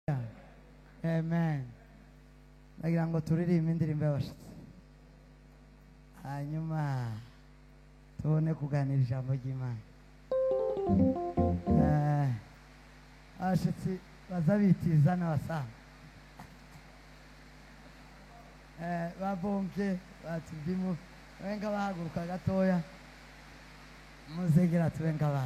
Amen. Nagira ngo turirimbe indirimbo y'abashitsi, hanyuma tubone kuganira ijambo ry'Imana. Abashitsi baza bitiza n'abasanga, babomvye batubyimu wenga bahaguruka gatoya muzegera tuwenga ba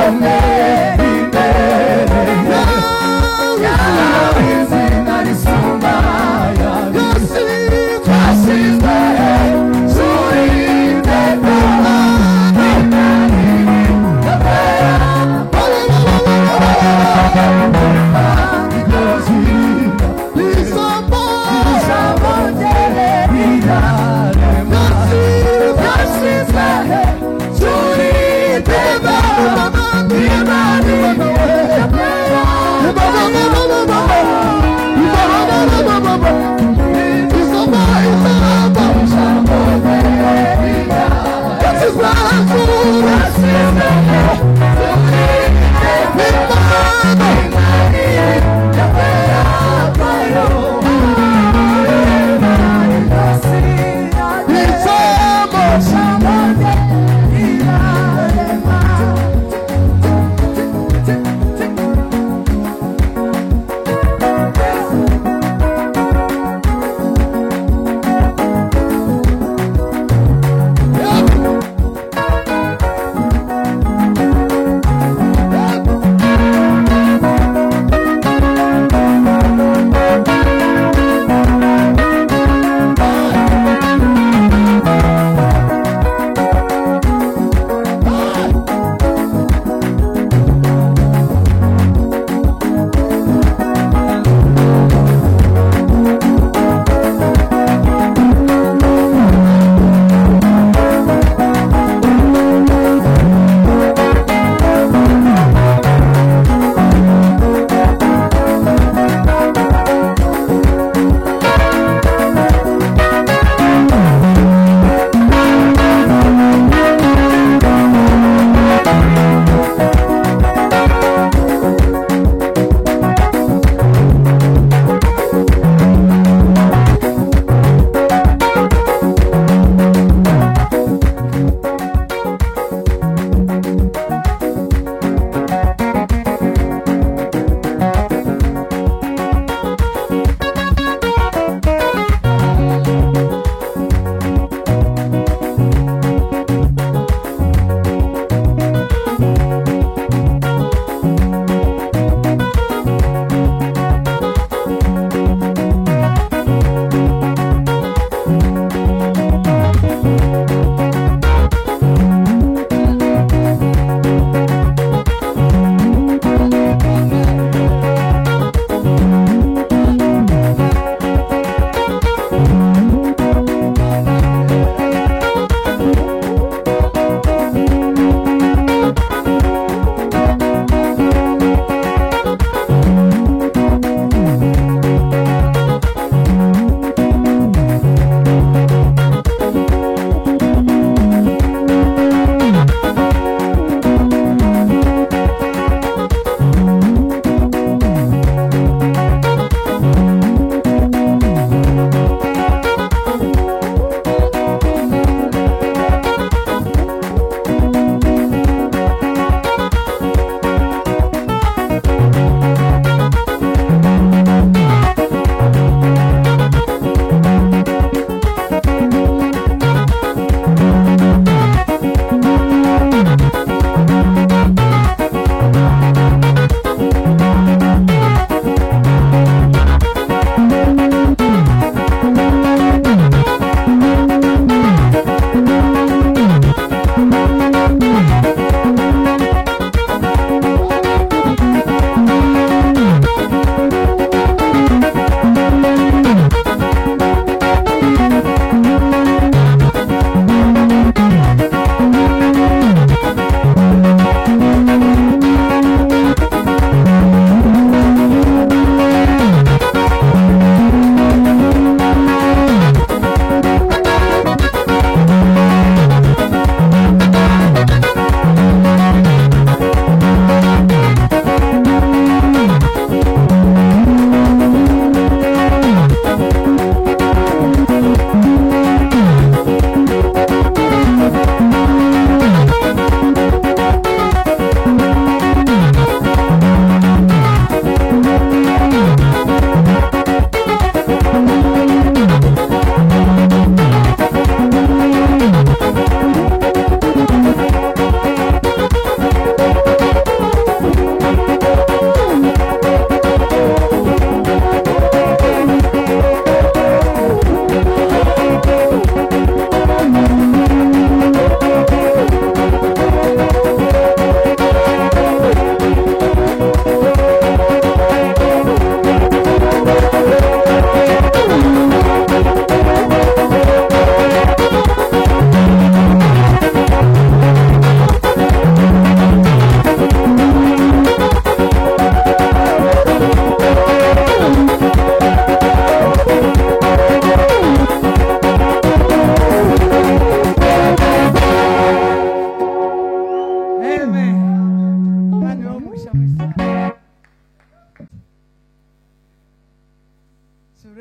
Amen.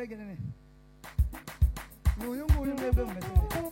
muregere ne n'uyu nguyu mwebwe mumeze neza.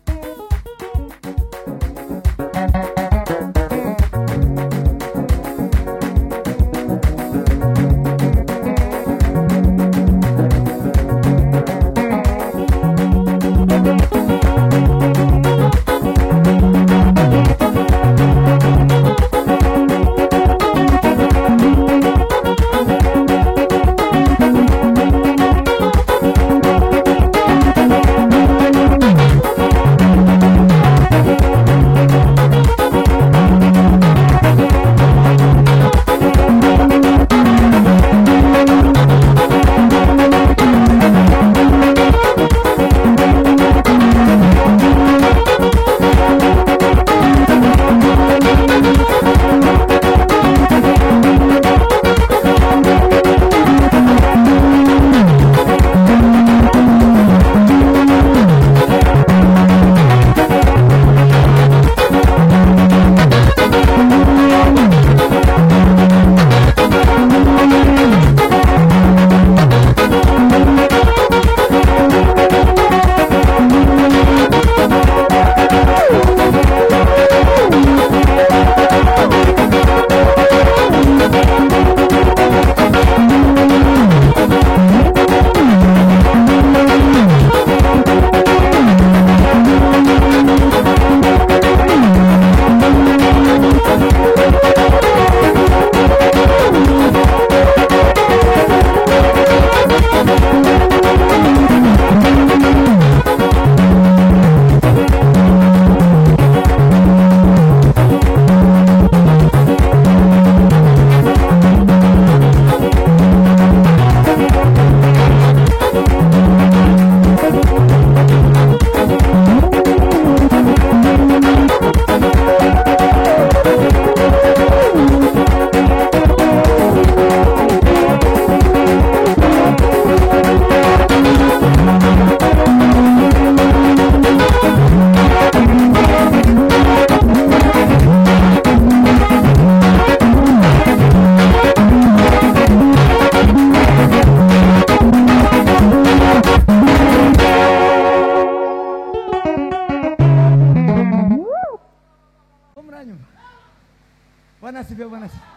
Bwana sifiwe, Bwana sifiwe.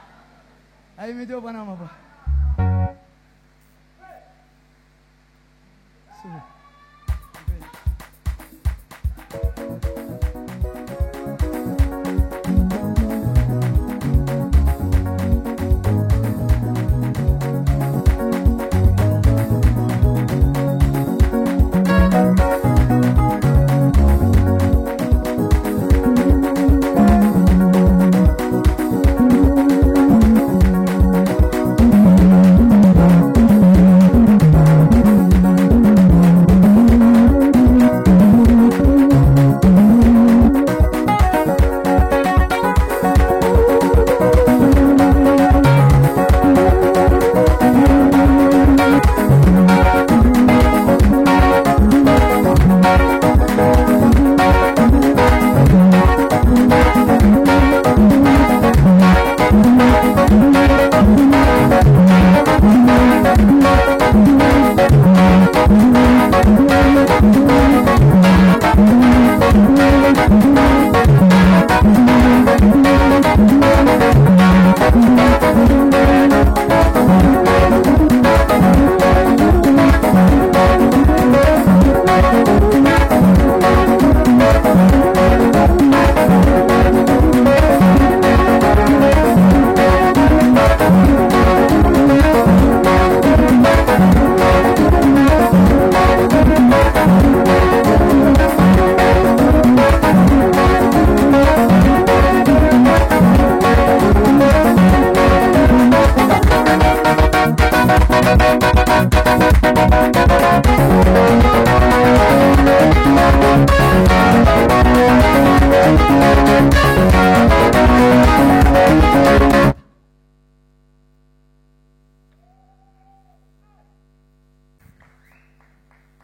Ahimidiwe Bwana wa mabwana.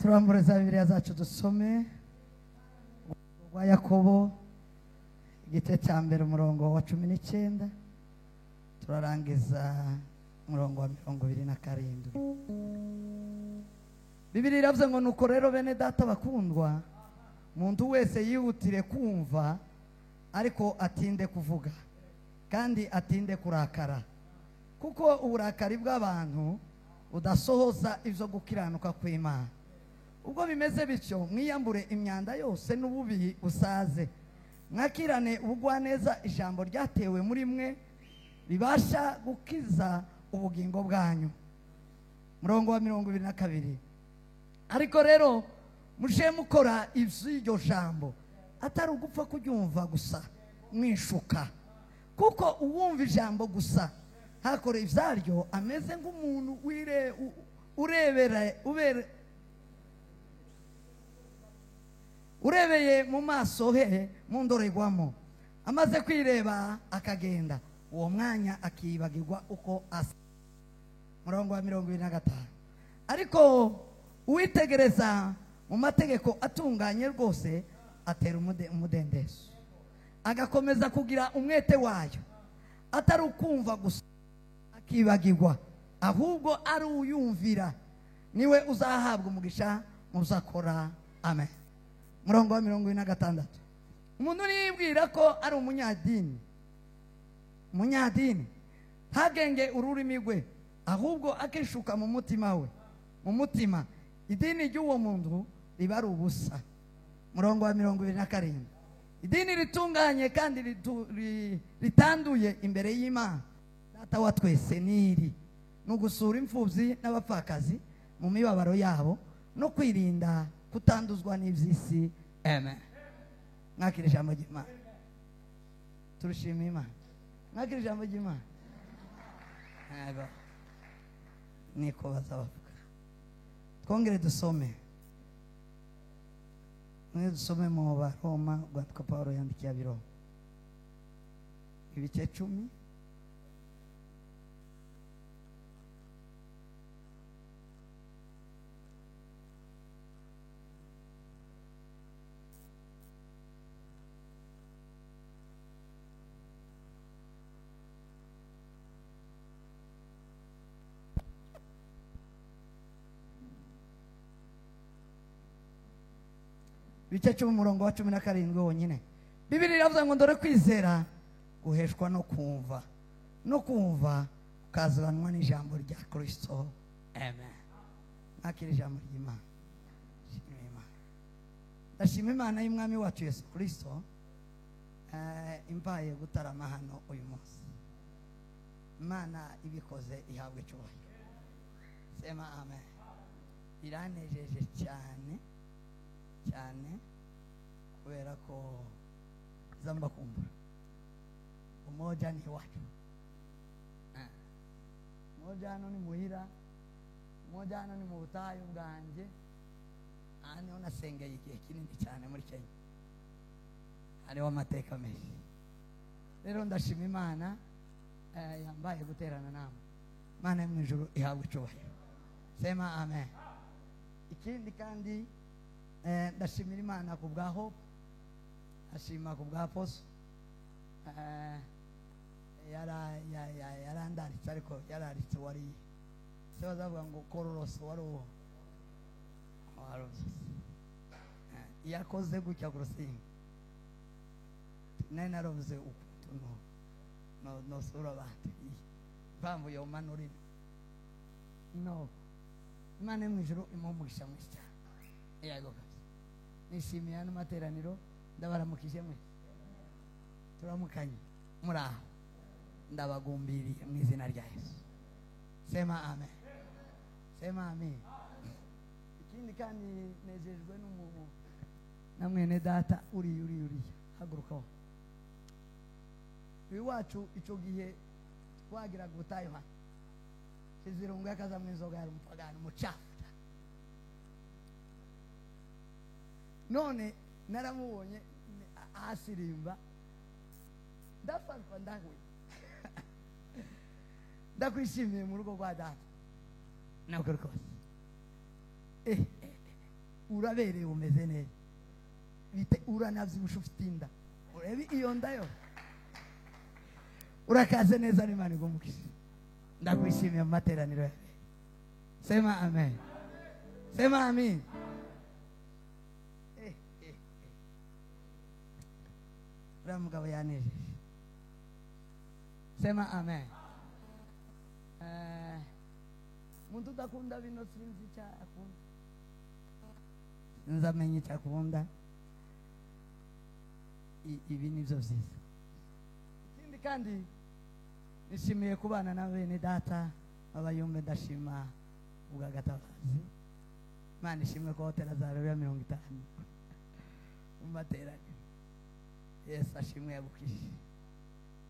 Turamburiza Bibiliya zacu dusome wa Yakobo igice cya mbere umurongo wa 19 turarangiza umurongo wa 27. Bibiliya iravuze ngo nuko rero bene data bakundwa, umuntu wese yihutire kumva ariko atinde kuvuga kandi atinde kurakara, kuko uburakari bw'abantu budasohoza ibyo gukiranuka kw'Imana. Ubwo bimeze bityo, mwiyambure imyanda yose n'ububi busaze, mwakirane ubugwaneza ijambo ryatewe muri mwe ribasha gukiza ubugingo bwanyu. Murongo wa 22. Ariko rero muje mukora ivy'iryo jambo, atari ugupfa kuryumva gusa mwishuka, kuko uwumva ijambo gusa hakore ivyaryo ameze nk'umuntu urebeye mu maso he mu ndorerwamo, amaze kwireba akagenda, uwo mwanya akibagirwa uko asa. Murongo wa 25. Ariko uwitegereza mu mategeko atunganye rwose atera umudendezo, agakomeza kugira umwete wayo, atari ukumva gusa akibagirwa, ahubwo ari uyumvira, niwe uzahabwa umugisha muzakora. Amen. Murongo wa 26. Umuntu nibwira ko ari umunyadini ntagenge ururimi rwe, ahubwo akishuka mu mutima we, mu mutima idini ry'uwo muntu riba ari ubusa. Murongo wa 27. Idini ritunganye kandi ritanduye imbere y'Imana Data wa twese niri n'ugusura imfubyi n'abapfakazi mu mibabaro yabo no kwirinda kutanduzwa n'ivy'isi. Amen. Mwakire ijambo ry'Imana. Turishimye Imana. Mwakire ijambo ry'Imana. Ego niko bazavuga. Twongere dusome mu Baroma, rwandiko Pawulo yandikiye Abiroma, ibice 10. Bice 10 umurongo wa 17 wonyine. Bibiliya iravuga ngo ndore kwizera guheshwa no kumva, no kumva ukazanwa n'ijambo rya Kristo. Amen. Akira ijambo ry'Imana. Ndashima Imana y'umwami wacu Yesu Kristo imbaye gutarama hano uyu munsi. Imana ibikoze ihabwe cyubahiro. Sema amen. Iranejeje cyane kubera ko zamba kumbura umoja ni wacu. Umoja hano ni muhira, umoja hano ni mu butayu bwanjye, hano nasengeye igihe kinini cyane muri Kenya, hariho amateka menshi. Rero ndashima Imana yambaye guterana namwe. Imana yo mu ijuru ihabwe cyubahiro. Sema amen. Ikindi kandi ndashimira Imana ku bwa Hope, ashima ku bwa Apostle, yarandaritse ariko yararitse wari se bazavuga ngo kororoso wari uwo yakoze gutya kurusinga nari narobuze ukuntu nosura abantu mpamvu yomanura no. Imana yo mu ijuru imumugisha mwinshi cyane. Yego nishimiye hano materaniro, ndabaramukije mwe, turamukanye muri aho, ndabagumbiriye mu izina rya Yesu. Sema amen. Sema amen. Ikindi kandi nejejwe n'umuntu na mwene data uriya hagurukaho. Uyu wacu icyo gihe twagiraga ubutayu hano, Kizirungu yakazamwe inzoga yari umupagani umucafu. None naramubonye asirimba, ndafatwa ndahwe ndakwishimiye mu rugo rwa data. Nako rwose urabereye umeze neza, bite uranavyibusha ufite inda, urebi iyo ndayo urakaze neza. N'Imana igumukishe. Ndakwishimiye mu materaniro yawe. Sema amen. Sema amin. Mugabo yanejeje. Sema amen. Muntu udakunda bino sinzi cyakunda. Nzamenye cyakunda. Ibi nivyo vyiza. Ikindi kandi nishimiye kubana na bene data abayumbe ndashima ubwagatabazi. Imana ishimwe ko hotela za Rero 50 umbateranye. Yesu ashimwe yabukije.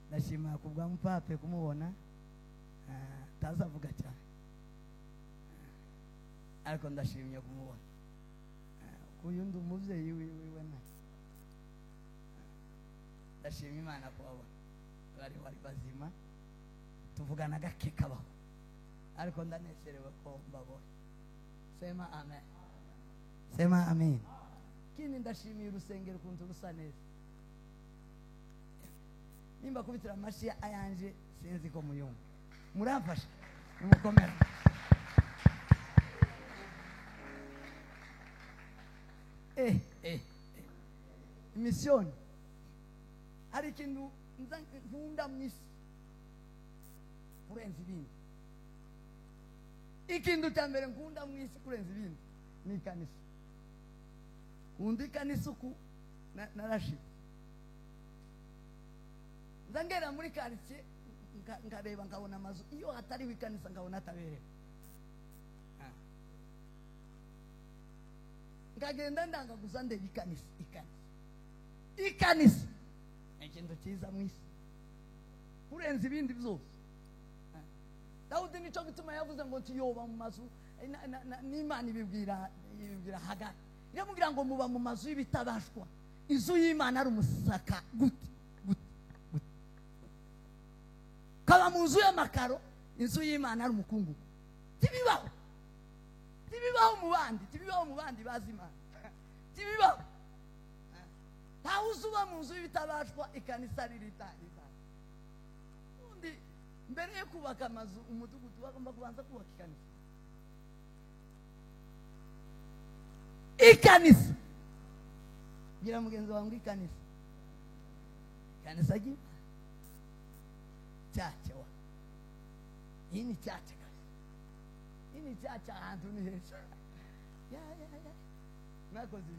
Ndashima kubwa mupape kumubona tazavuga cyane. Ariko ndashimye kumubona. Kuyunda umuvyeyi wiwe na. Ndashima Imana kubabona. Bari bazima. Tuvugana gake kabaho. Ariko ndanezerewe ko mbabona. Sema amen. Sema amen. Kini ndashimiye urusengero kuntu rusa neza. Nimba kubitira amashi ayanje sinzi ko muyumva. Muramfasha umukomera. Mission ari kintu nkunda mwisi kurenza ibindi. Ikintu cyambere nkunda mwisi kurenza ibindi ni kanisa. Undi kanisa uku narashi Zangera muri quartier ngareba ngabona amazu iyo hatari wikanisa ngabona atabere. Ngagenda ndanga kuzande ikanisa. Ikanisa ikintu cyiza mwisi kurenza ibindi byose. Dawudi nico gituma yavuze ngo ntiyoba mu mazu n'Imana ibibwira Haga. Yamubwira ngo muba mu mazu y'ibitabashwa. Inzu y'Imana ari umusaka gute. Kaba mu nzu y'amakaro inzu y'Imana ari umukungu. Tibibaho mu bandi bazimana. Tibibaho. Tawuzuba mu nzu y'ibitabashwa ikanisa ririta. Undi mbere yo kubaka amazu umudugudu bagomba kubanza kubaka ikanisa. Ikanisa. Gira mugenzi wangu ikanisa. Ikanisa gi chache wa. Ini chache kabisa. Ini chache ahantu ni heza. Ya. Mwakoze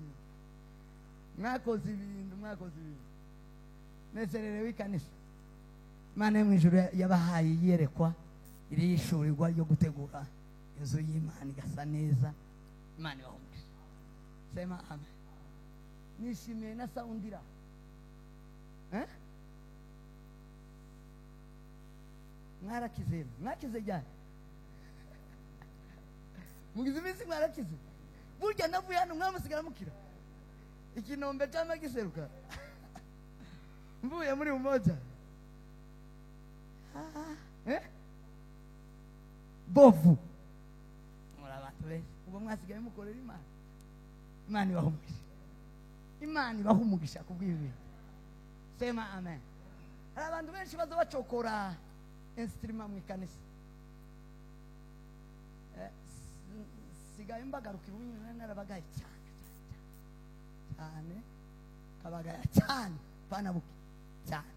ibintu. Nezererewe ikanisa. Imana mu ijuru yabahaye yerekwa iri ishurirwa ryo gutegura inzu y'Imana igasa neza. Imana ibahumuje. Sema amen. Nishimiye na soundira. Mwarakize cyane. Mugize iminsi mwarakize. Burya navuye hano mwamusigara mukira. Ikinombe cyama giseruka. Mvuye muri umoja. Bovu. Murabatu be. Ubwo mwasigaye mukorera Imana. Imana ibahumugisha kubwiwe. Sema amen. Hari abantu benshi bazo bacokora instrument mu ikanisa. Sigaye mbagarukira ubunyine narabagaye cyane. Kabagaya cyane panabuki cyane.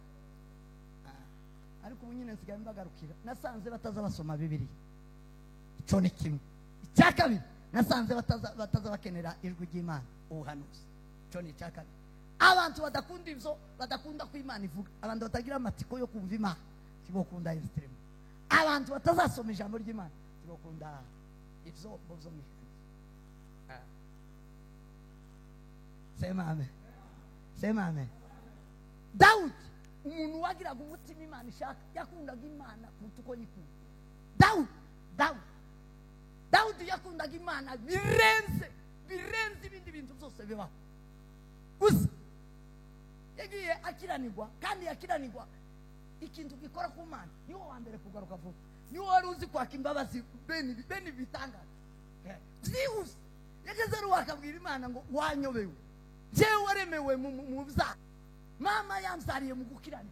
Ariko ubunyine sigaye mbagarukira nasanze bataza basoma Bibiliya. Ico ni kimwe. Icyakabiri nasanze bataza bakenera ijwi ry'Imana ubuhanuzi. Ico ni icyakabiri. Abantu badakunda ivyo badakunda ko Imana ivuga. Abantu batagira amatiko yo kumva Imana kibokunda instrument. Abantu batazasoma ijambo ry'Imana kibokunda ivyo bozo mika. Sema amen. Daudi umuntu wagira umutima Imana ishaka yakundaga Imana kutuko nikunda. Daudi yakundaga Imana birenze ibindi bintu byose bibaho. Gusa yagiye akiranirwa kandi yakiranirwa ikintu gikora ku Mana niwo wa mbere kugaruka vuba. Niwo wari uzi kwaka imbabazi beni bitangaza. Zihuse yageze ari wakabwira Imana ngo wanyobewe. Jewe waremewe mu bza. Mama yamsariye mu gukirana.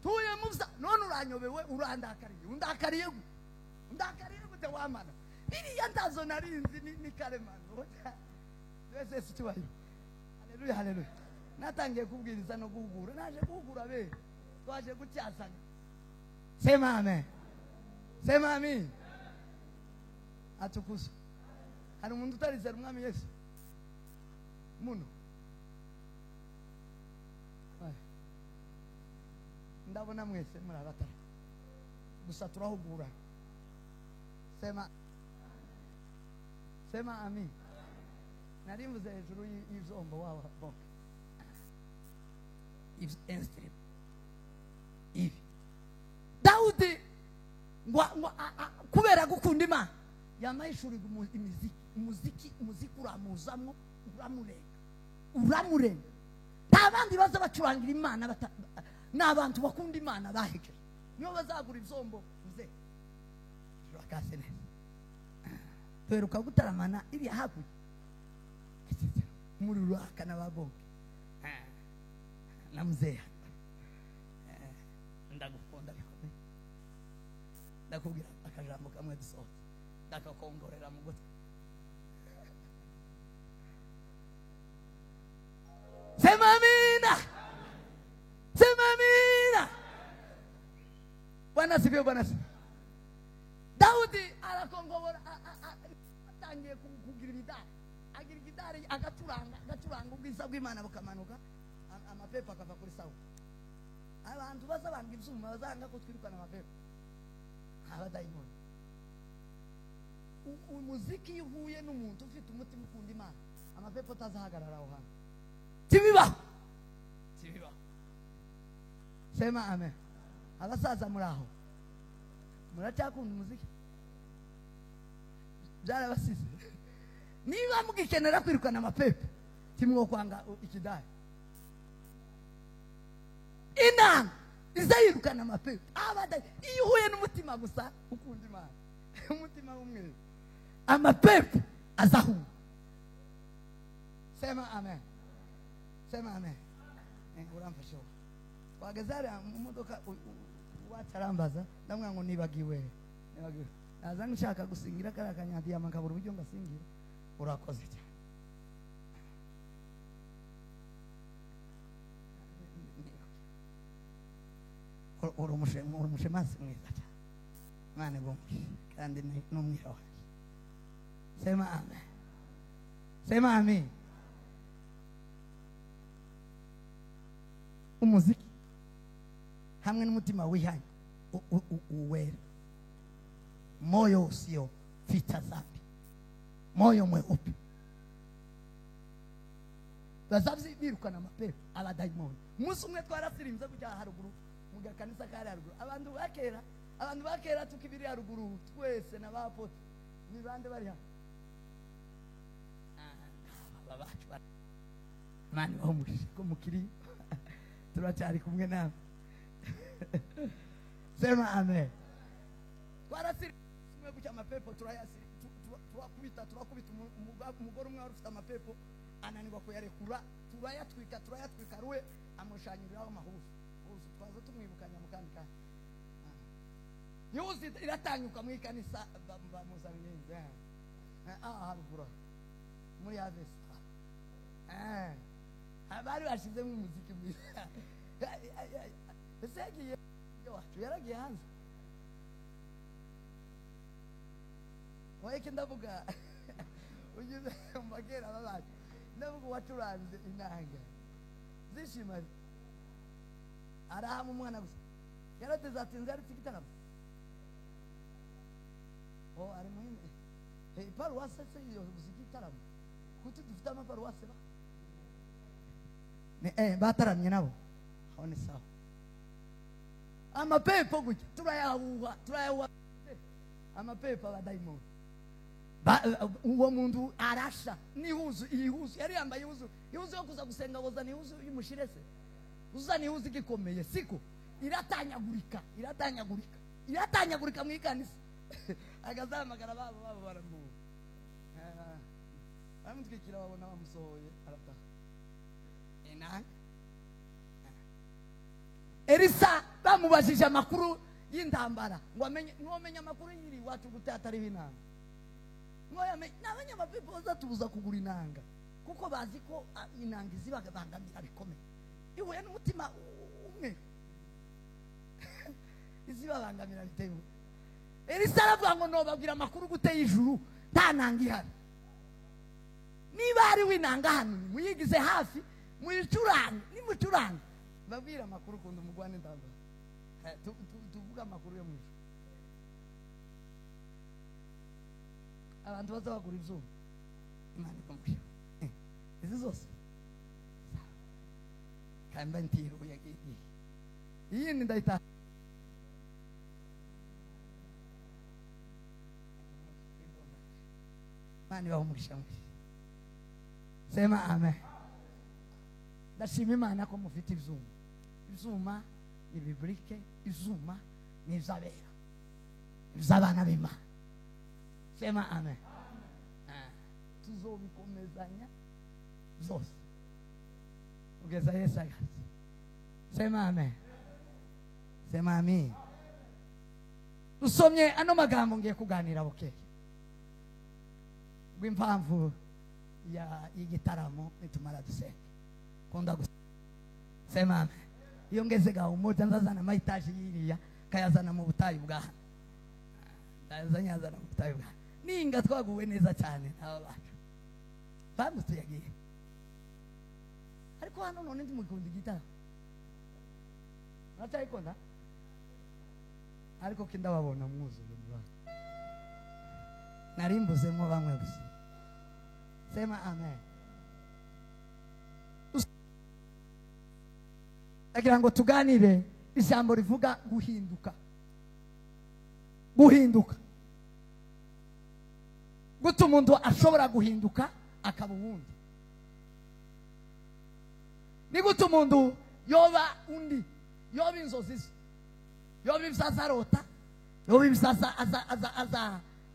Tuye mu bza none uranyobewe urandakariye. Undakariye gute wamana. biriya ndazo narinzi ni karemano. Twese situbayo. Haleluya haleluya. Natangiye kubwiriza no guhugura, naje guhugura be. Twaje gutyasanya. Sema amen. Sema amen. Atukuza. Hari umuntu utarizera umwami Yesu? Muno. Ndabona mwese muri abatara. Gusa turahugura. Sema amen. Narimvuze hejuru y'izombo waba bo. If instead. If Daudi kubera gukunda Imana yamayishuriga umuziki uramuzamwo uramurenga. Nta bandi baza bacurangira Imana n'abantu bakunda Imana bahejeje niyo bazagura izombo muze turakase neza. Peruka gutaramana iri hakuye muri ruhaka n'abagonge na muzehe ndagukunda bikomeye. Ndakubwira akajambo kamwe dusohotse ndakakongorera mu gutwi. Sema amina. Sema amina. Bwana sifiwe, Bwana sifiwe. Daudi arakongobora atangiye kugira ibidari. Agira igidari agacuranga ubwiza bw'Imana bukamanuka amapepo akava kuri Sawuli. Abantu bazabanga ibyuma bazanga ko twirukana amapepo. Abadayimoni. Umuziki uhuye n'umuntu ufite umutima ukunda Imana, amapepo tazahagarara aho hantu. Tibiba. Sema amen. Abasaza muraho. Muracyakunda umuziki? Byarabasize. Niba mugikenera kwirukana amapepo, timwo kwanga ikidari. Inama izayirukana amapepo. Abadayi iyo uhuye n'umutima gusa ukunda Imana. Umutima umwe. Amapepo azahunga. Sema amen. Sema amen. Uramfasha. Wagazari mu modoka watarambaza ndamwa ngo nibagiwe. Naza nshaka gusingira karakanyadi amakabura uburyo ngasingira. Urakoze cyane. Urumushemansi mwiza cyane. Mane bombi kandi n'umwiro. Sema amen. Sema amen. Umuziki hamwe n'umutima wihanye uwera, moyo usio ficha dhambi, moyo mweupe. Bazabzi birukana amapepo abadayimoni. Musi umwe twarasirimza kujya haruguru mu kanisa kari haruguru. Abantu bakera tukibiri haruguru twese n'abapote ni bande bari ha babacu mani bamushi ko mukiri turacyari kumwe nawe. Sema amen. Twarasiri umwe kujya amapepo turakubita umugore umwe ufite amapepo ananirwa kuyarekura, turayatwika ruwe amushanyiriraho amahuzu twaza tumwibukanya mu kandi kandi yuzi iratanyuka mu ikanisa bamuzanyenze haruguru muri Avesta abari bashize mu muziki mwiza. Esegiye wacu yaragiye hanze. Waike ndavuga ugize mbagera babaje ndavuga wacuranze inanga zishima araha mu mwana gusa yarateze atinze ari tigitaramo. Ari muhimbe paruwase se yo zigitaramo kuti dufite amaparuwase ba bataramye nabo hone sawa. Amapepo gutya turayahuha amapepo abadayimoni. Uwo muntu arasha nihuzu ihuzu yari yambaye ihuzu yo kuza gusenga boza nihuzu y'umushirese uza nihuzu gikomeye siko iratanyagurika mu ikanisa agazamagara babo baramu amutwikira babona bamusohoye arata ena Elisa bamubajije amakuru y'intambara ngo amenye amakuru yiri wacu gutatari binana n'abanyamapepo bazatubuza kugura inanga kuko bazi ko inanga izibabangamira bikomeye ihuye n'umutima umwe izibabangamira biteye Elisa aravuga ngo nobabwira amakuru gute y'ijuru nta nanga ihari niba hari winanga hano muyigize hafi muyicurange nimucurange babwira amakuru kundi umugwane ndamba tuvuga amakuru yo mwisho abantu bazabagura izuba Imana ikomeye izi zose kamba ntiro yagiye iyi ni ndayita Imana ibahumurisha sema amen ndashima Imana ko mufite ivyuma ni biblike izuma ni izabera izabana b'Imana sema amen tuzobikomezanya zose ugeza Yesu agaze sema amen sema amen usomye ano magambo ngiye kuganira bukeye bw'impamvu y'igitaramo nitumara dusenge kunda sema amen iyo ngeze gaho umoja ndazana amahitaji yiriya kayazana mu butayu bwa ndazanyazana mu butayu bwa ninga twaguwe neza cyane aba bacu bamwe tuyagiye ariko hano none ndi mukunda igitaramo natayikunda ariko kindababona mwuzuye mwana narimbuzemo bamwe gusa sema amen agira ngo tuganire ijambo rivuga guhinduka guta umuntu ashobora guhinduka akaba uwundi ni guta umuntu yoba undi yoba inzozi ze yoba ibyaza arota yoba ibyaza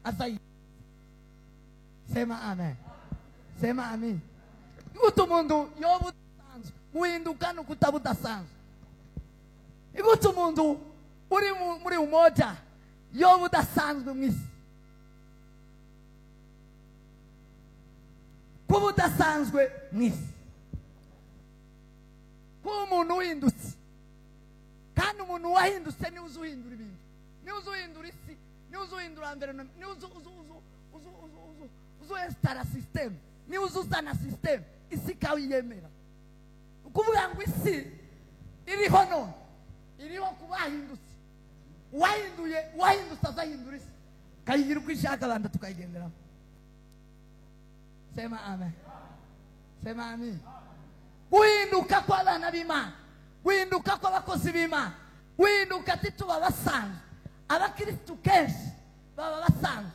aza sema amen sema amen guta umuntu yoba udasanzwe guhinduka no kutaba udasanzwe guta umuntu uri muri umoja yoba udasanzwe mwisi kuba udasanzwe mwisi kuba umuntu uhindutse kandi umuntu wahindutse niwe uzuhindura ibintu niwe uzuhindura isi niwe uzuhindura environment niwe uzuestara system niwe uzuzana system isi kawiyemera ukuvuga ngo isi iriho none iriho kubahindutse wahindutse azahindura isi kayigira uko ishaka abantu tukayigenderaho sema amen sema amen guhinduka kw'abana b'Imana guhinduka kw'abakozi b'Imana guhinduka tituba basanzwe abakristo kenshi baba basanzwe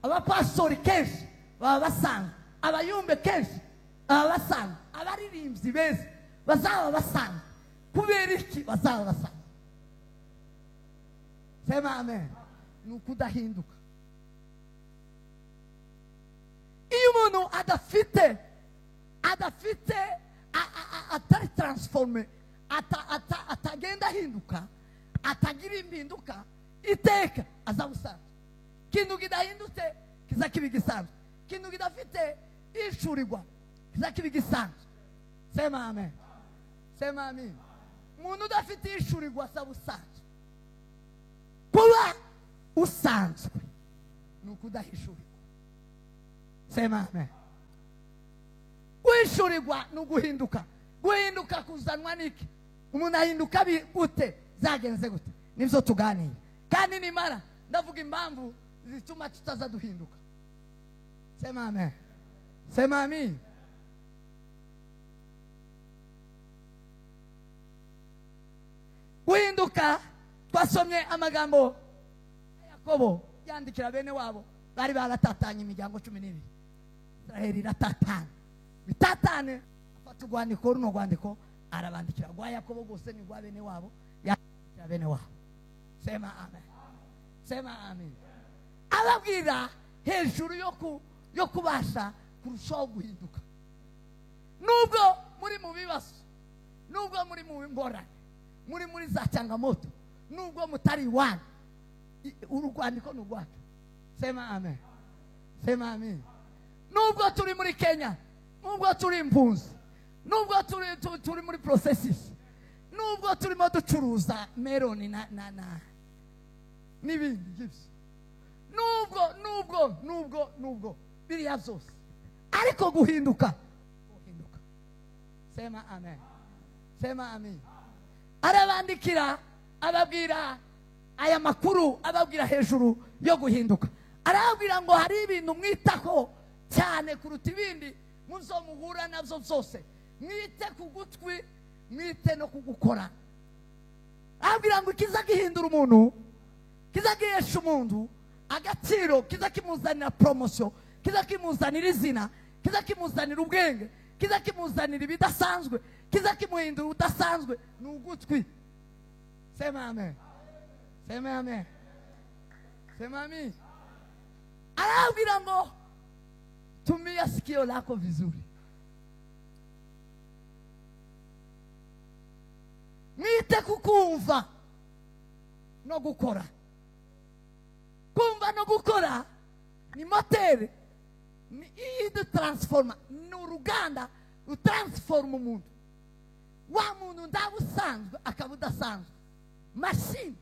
abapastori kenshi baba basanzwe abayumbe kenshi baba basanzwe abaririmbyi beza bazaba basanzwe kubera iki bazaba basanzwe sema amen ni ukudahinduka iyo umuntu adafite atari transforme atagenda ahinduka atagira impinduka iteka azabusanzwe kintu kidahindutse kiza kibi gisanzwe kintu kidafite ishurirwa kiza kibi gisanzwe sema amen sema amen umuntu udafite ishurirwa azabusanzwe kuba usanzwe ni ukudahishurirwa sema amen kwishurirwa ni uguhinduka guhinduka kuzanwa niki umuntu ahinduka gute zagenze gute nibyo tuganiye kandi nimara ndavuga impamvu zituma tutaza duhinduka sema amen sema amen guhinduka twasomye amagambo Yakobo yandikira bene wabo bari baratatanye imiryango 12 Israeli iratatana bitatane afata urwandiko runo rwandiko arabandikira rwa Yakobo gose ni rwa bene wabo yandikira bene wabo sema amen sema amen ababwira hejuru yo kubasha kurushaho guhinduka nubwo muri mu bibazo nubwo muri mu ngorane muri za changamoto nubwo mutari wana urwandiko n'urwacu sema amen Sema amen. Nubwo turi muri Kenya, nubwo turi impunzi, nubwo turi muri processes, nubwo turimo ducuruza meloni na n'ibindi byose, nubwo biriya byose, ariko guhinduka. Sema amen. Sema amen. Arabandikira ababwira aya makuru, ababwira hejuru yo guhinduka. Arababwira ngo hari ibintu mwitaho cyane kuruta ibindi muzo muhura nabyo byose. Mwite ku gutwi, mwite no kugukora. Arababwira ngo kiza gihindura umuntu, kiza gihesha umuntu agaciro, kiza kimuzanira promotion, kiza kimuzanira izina, kiza kimuzanira ubwenge, kiza kimuzanira ibidasanzwe, kiza kimuhindura udasanzwe, ni ugutwi. Sema amen. Sema amen. Sema amen. Arabwira ngo tumia sikio lako vizuri. Mwite kukumva no gukora. Kumva no gukora ni moteri, ni transforma, ni uruganda utransforma umuntu. Wa muntu ndabusanzwe akaba udasanzwe. Machine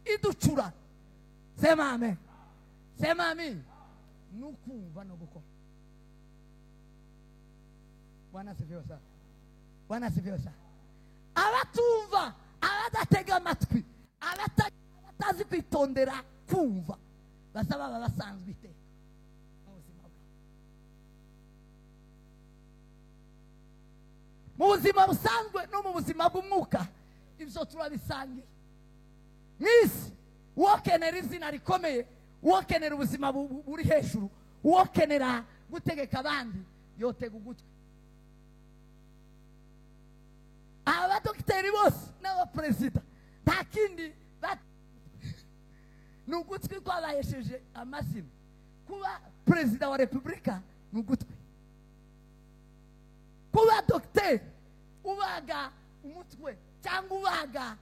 iducura. Sema amen. Sema amen. Nukumva no gukora. Bwana asifiwe sana. Bwana asifiwe sana. Abatumva, abadatega amatwi, abatazi kwitondera kumva, basaba babasanzwe iteka mu buzima bwabo. Mu buzima busanzwe no mu buzima bw'umwuka, ibyo turabisangiye. Mwisi wokenera izina rikomeye, wokenera ubuzima buri hejuru, wokenera gutegeka abandi, yotega ugutwi. Abadokiteri bose n'abaperezida nta kindi ni ugutwi kwabahesheje amazina. Kuba perezida wa repubulika ni ugutwi. Kuba dogiteri ubaga umutwe cyangwa ubaga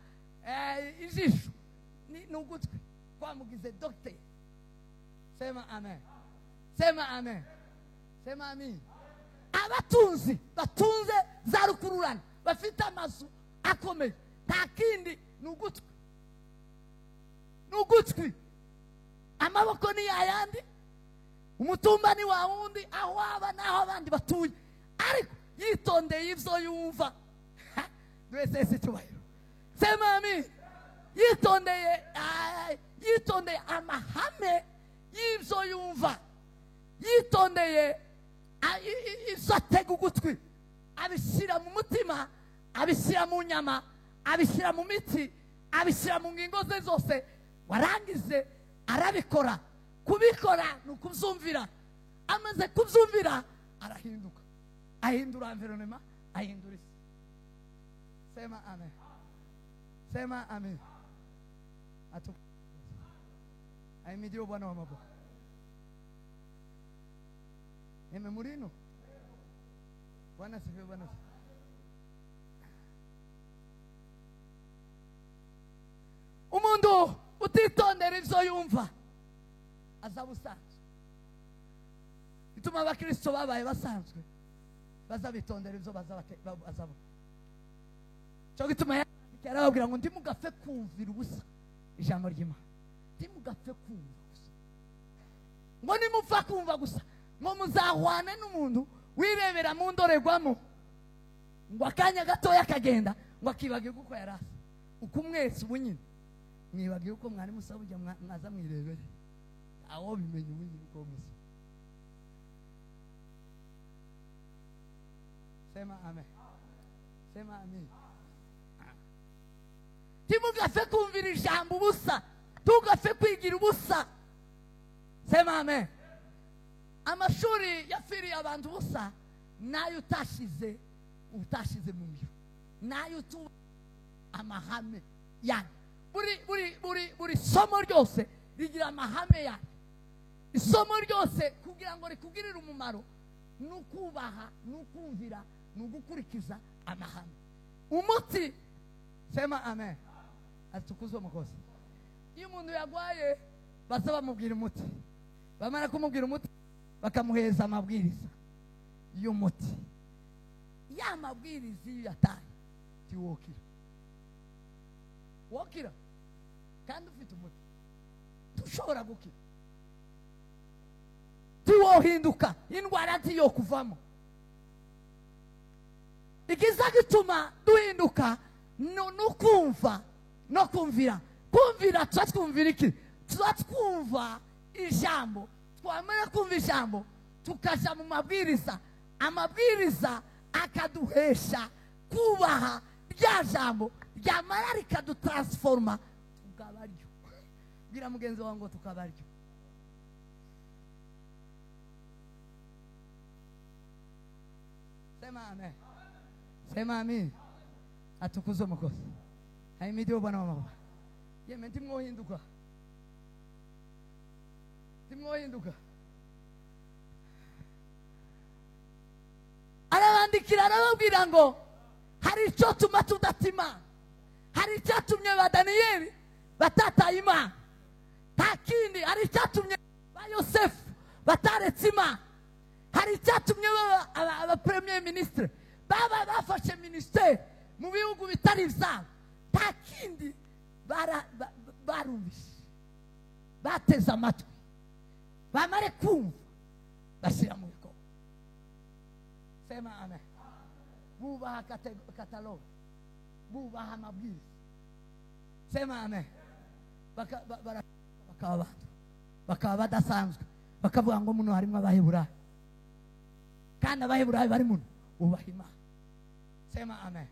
ijisho ni ugutwi, kwamugize dogiteri. Sema amen. Sema amen. Sema amen. Abatunzi batunze za rukururana, bafite amazu akomeye, nta kindi ni ugutwi. Ni ugutwi. Amaboko ni yayandi, umutumba ni wa wundi, aho waba naho abandi batuye, ariko yitondeye ibyo yumva. Twese cyubahiro. Sema amen. Yitondeye amahame y'ibyo yumva, yitondeye ibyo atega ugutwi, abishyira mu mutima, abishyira mu nyama, abishyira mu mitsi, abishyira mu ngingo ze zose. Warangize arabikora. Kubikora ni ukubyumvira. Amaze kubyumvira arahinduka, ahindura environment, ahindura isi. Sema amen. Sema amen. Ahimidiwe Bwana wa mabwana. Nime murino. Bwana sifiwe. Bwana umuntu utitondera ibyo yumva azaba usanzwe. Ituma abakristo babaye basanzwe bazabitondera ibyo bazaba. Cyo gituma yarababwira ngo ntimugapfe kumvira ubusa ijambo ry'Imana. Ntimugapfe kumva gusa. Ngo nimupfa kumva gusa, ngo muzahwane n'umuntu wirebera mu ndorerwamo, ngo akanya gatoya akagenda, ngo akibagirwa uko yarasa. Uko mwese ubunyine mwibagiwe uko mwari musaba ujya mwaza mwirebere, aho bimenye ubunyine uko musa. Sema amen. Sema amen. Ntimugapfe kumvira ijambo ubusa, ntugapfe kwigira ubusa. Sema amen. Amashuri yafiriye abantu ubusa, nayo utashize mu ngiro, nayo tu amahame yanyu. Buri somo ryose rigira amahame yanyu. Isomo ryose kugira ngo rikugirire umumaro nukubaha, nukumvira, nugukurikiza amahame. Umuti. Sema amen. Atukuzwe mukozi. Iyo umuntu yagwaye basaba mubwira umuti, bamara kumubwira umuti bakamuheza amabwiriza y'umuti. Ya mabwiriza iyo yataye tiwokira, wokira kandi ufite umuti tushobora gukira, tiwohinduka, indwara tiyo kuvamo. Ikiza gituma duhinduka nukumva no kumvira. Kumvira twumvira iki? Twumva ijambo, twamara kumva ijambo tukaja mu mabwiriza, amabwiriza akaduhesha kubaha rya jambo, ryamara rikadutransforma tukabaryo. Bwira mugenzi wangu ngo tukabaryo. Sema amen. Sema amen. Atukuzwe Mwokozi. Ahimidiwe Bwana wa mabwana. Yeme timwohinduka. Timwohinduka. Arabandikira arababwira ngo hari icyo tuma tudatima, hari icyatumye ba Daniyeli batataye Imana, nta kindi. Hari icyatumye ba Yosefu bataretse Imana, hari icyatumye aba premier ministre baba bafashe ministere mu bihugu bitari ibyabo, nta kindi. Barumvise, bateze amatwi, bamare kumva, bashyira mu bikorwa. Sema amen. Bubaha katalogi, bubaha amabwiriza. Sema amen. Bakaba badasanzwe, bakavuga ngo muno harimo Abaheburayo, kandi Abaheburayo bari muno bubaha Imana. Sema amen.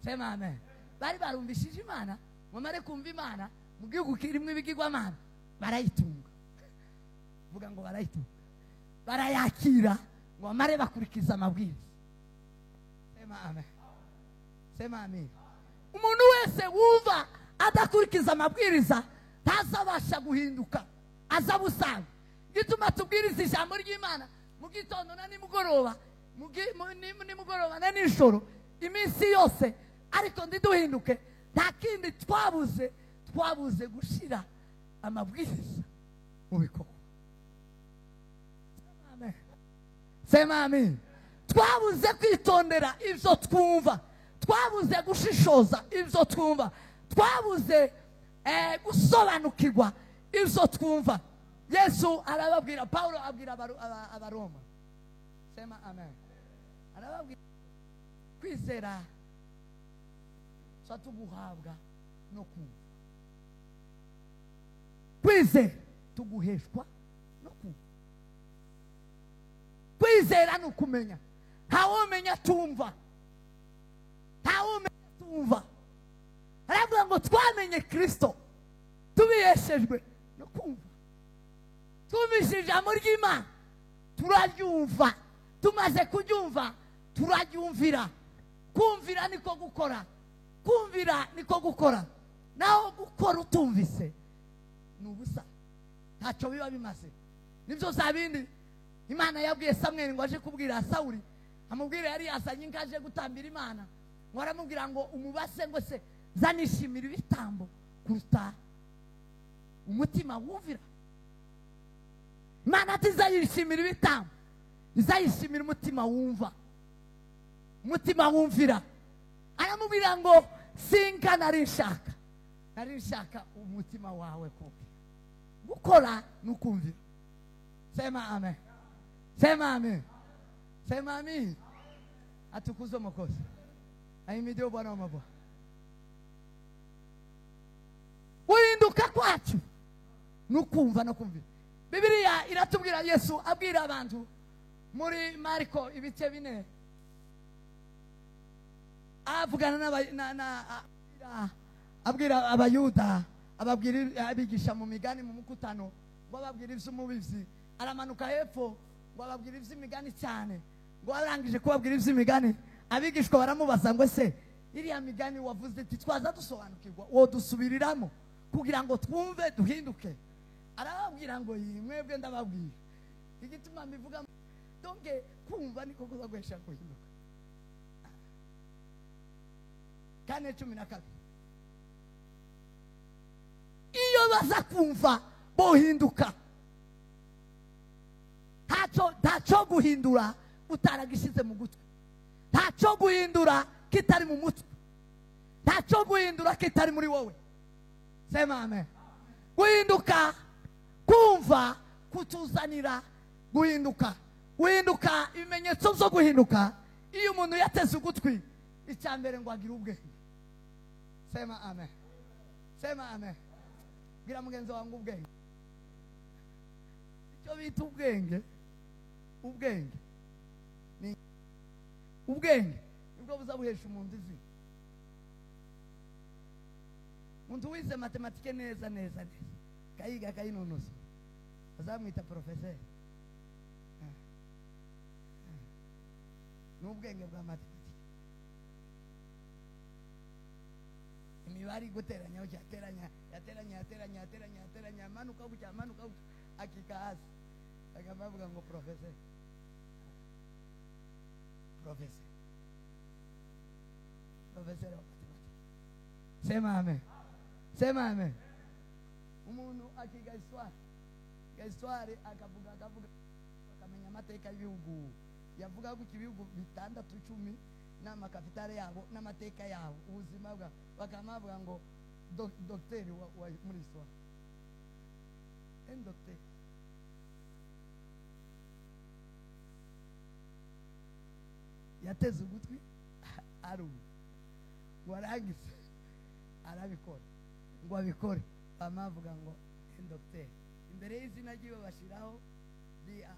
Sema amen. Bari barumvishije Imana, mumare kumva Imana mu gihugu kirimo ibigirwamana, barayitunga. Vuga ngo barayitunga, barayakira ngo bamare bakurikiza amabwiriza. Sema amen. Sema amen. Umuntu wese wumva adakurikiza amabwiriza ntazabasha guhinduka, azabusanga. Gituma tubwiriza ijambo ry'Imana mu gitondo na nimugoroba, nimugoroba na nijoro, iminsi yose, ariko ndiduhinduke. Nta kindi twabuze gushira amabwiriza mu bikorwa. Sema amen. Sema amen. Twabuze kwitondera ibyo twumva, twabuze gushishoza ibyo twumva, twabuze gusobanukirwa ibyo twumva. Yesu arababwira, Paulo abwira Abaroma. Sema amen. Arababwira kwizera tuguhabwa no kumva. Kwizera tuguheshwa no kumva. Kwizera ni ukumenya. Ntawumenya tumva, ntawumenya tumva. Aravuga ngo twamenye Kristo tubiheshejwe no kumva. Twumvise ijambo ry'Imana turaryumva, tumaze kuryumva turaryumvira. Kumvira niko gukora, kumvira niko gukora. Naho gukora utumvise ni ubusa, ntacyo biba bimaze. Nibyo zabindi Imana yabwiye Samweli ngo aje kubwira Sawuli, amubwira yari yazanye inkaje gutambira Imana, ngo aramubwira ngo umubase ngo se zanishimira ibitambo kuruta umutima wumvira. Imana atizayishimira ibitambo, izayishimira umutima wumva, umutima wumvira. Aramubwira ngo sinka narishaka umutima wawe kumvira. Gukora nukumvira. Sema amen. Sema amen. Sema amen. Atukuzwe Mwokozi. Ahimidiwe Bwana wa mabwana. Uhinduka kwacu nukumva no kumvira. Bibiliya iratubwira Yesu abwira abantu muri Marko ibice 4, avugana abwira Abayuda, ababwira abigisha mu migani mu mukutano, ngo ababwira ivy'umubivyi. Aramanuka hepfo ngo ababwira ivy'imigani cyane, ngo arangije kubabwira ivy'imigani, abigishwa baramubaza ngo se iriya migani wavuze ati twaza dusobanukirwa, wo dusubiriramo kugira ngo twumve duhinduke. Arababwira ngo mwebwe ndababwira igituma mbivuga donge kumva niko kuzaguhesha guhinduka. 4:12 iyo baza kumva bohinduka, ntacyo ntacyo guhindura utaragishyize mu gutwi, ntacyo guhindura kitari mu mutwe, ntacyo guhindura kitari muri wowe. Sema amen. Guhinduka kumva kutuzanira guhinduka. Guhinduka, ibimenyetso byo guhinduka iyo umuntu yateze ugutwi, icya mbere ngo agire ubwenge. Sema amen. Sema amen. Gira mugenzi wangu ubwenge. Icyo bita ubwenge, ubwenge ni ubwenge nibwo buzabuhesha umuntu izina. Umuntu wize matematike neza neza neza, kayiga kayinonoza, bazamwita professeur. N'ubwenge bwa matematike. Imibare guteranya yateranya manuka gutya akika hasi, akavuga ngo professeur wa matematike. Sema amen. Sema amen. Umuntu akiga histoire akavuga akamenya amateka y'ibihugu, yavuga ko ibihugu 6 10 n'amakapitale yabo n'amateka yabo, ubuzima bwa bakamavuga ngo docteur wa muri histoire, docteur yateze ugutwi warangiza arabikora ngo abikore, bamavuga ngo docteur, imbere y'izina ryiwe bashiraho BA.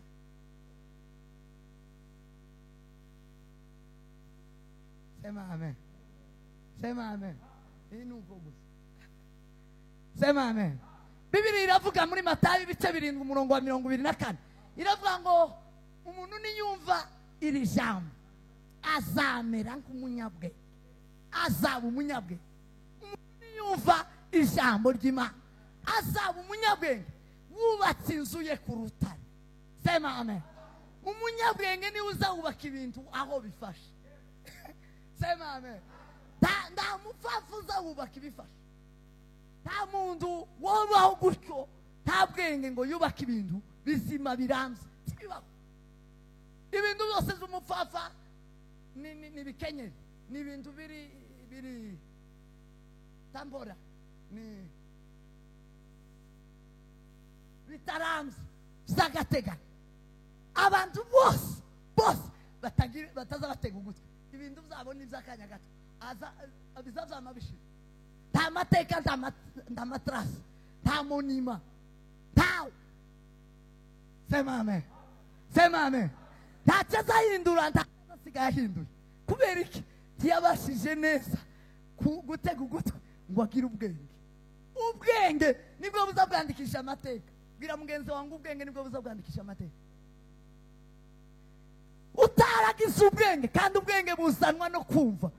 Sema amen. Sema amen. Nuko gusa. Sema amen. Bibiri iravuga muri Matayo ibice 7 umurongo wa 24, iravuga ngo umuntu niyumva iri jambo azamera nk'umunyabwe, azaba umunyabwe. Umuntu niyumva ijambo ry'Imana azaba umunyabwenge, wubatse inzu ye ku rutare. Sema amen. Umunyabwenge ni uzubaka ibintu aho bifashe. Sema amen. Nta mupfapfa uzubaka ibifashe, nta muntu wobaho gutyo nta bwenge ngo yubake ibintu bizima birambye. Sibibaho. Ibintu byose z'umupfapfa ni bikenyeri, ni ibintu biri tambora, ni bitarambye zagateganya. Abantu bose bataza batega ugutwi, ibintu byabo ni by'akanya gato, bizazama bishira. Nta mateka, nta matrasi, nta monima, ntawe. Sema amen. Sema amen. Ntacyo azahindura, ntacyo asigaye ahinduye. Kubera iki? Ntiyabashije neza gutega ugutwi ngo agire ubwenge. Ubwenge nibwo buzabwandikisha amateka. Bwira mugenzi wangu, ubwenge nibwo buzabwandikisha amateka. Utaragize ubwenge, kandi ubwenge buzanwa no kumva,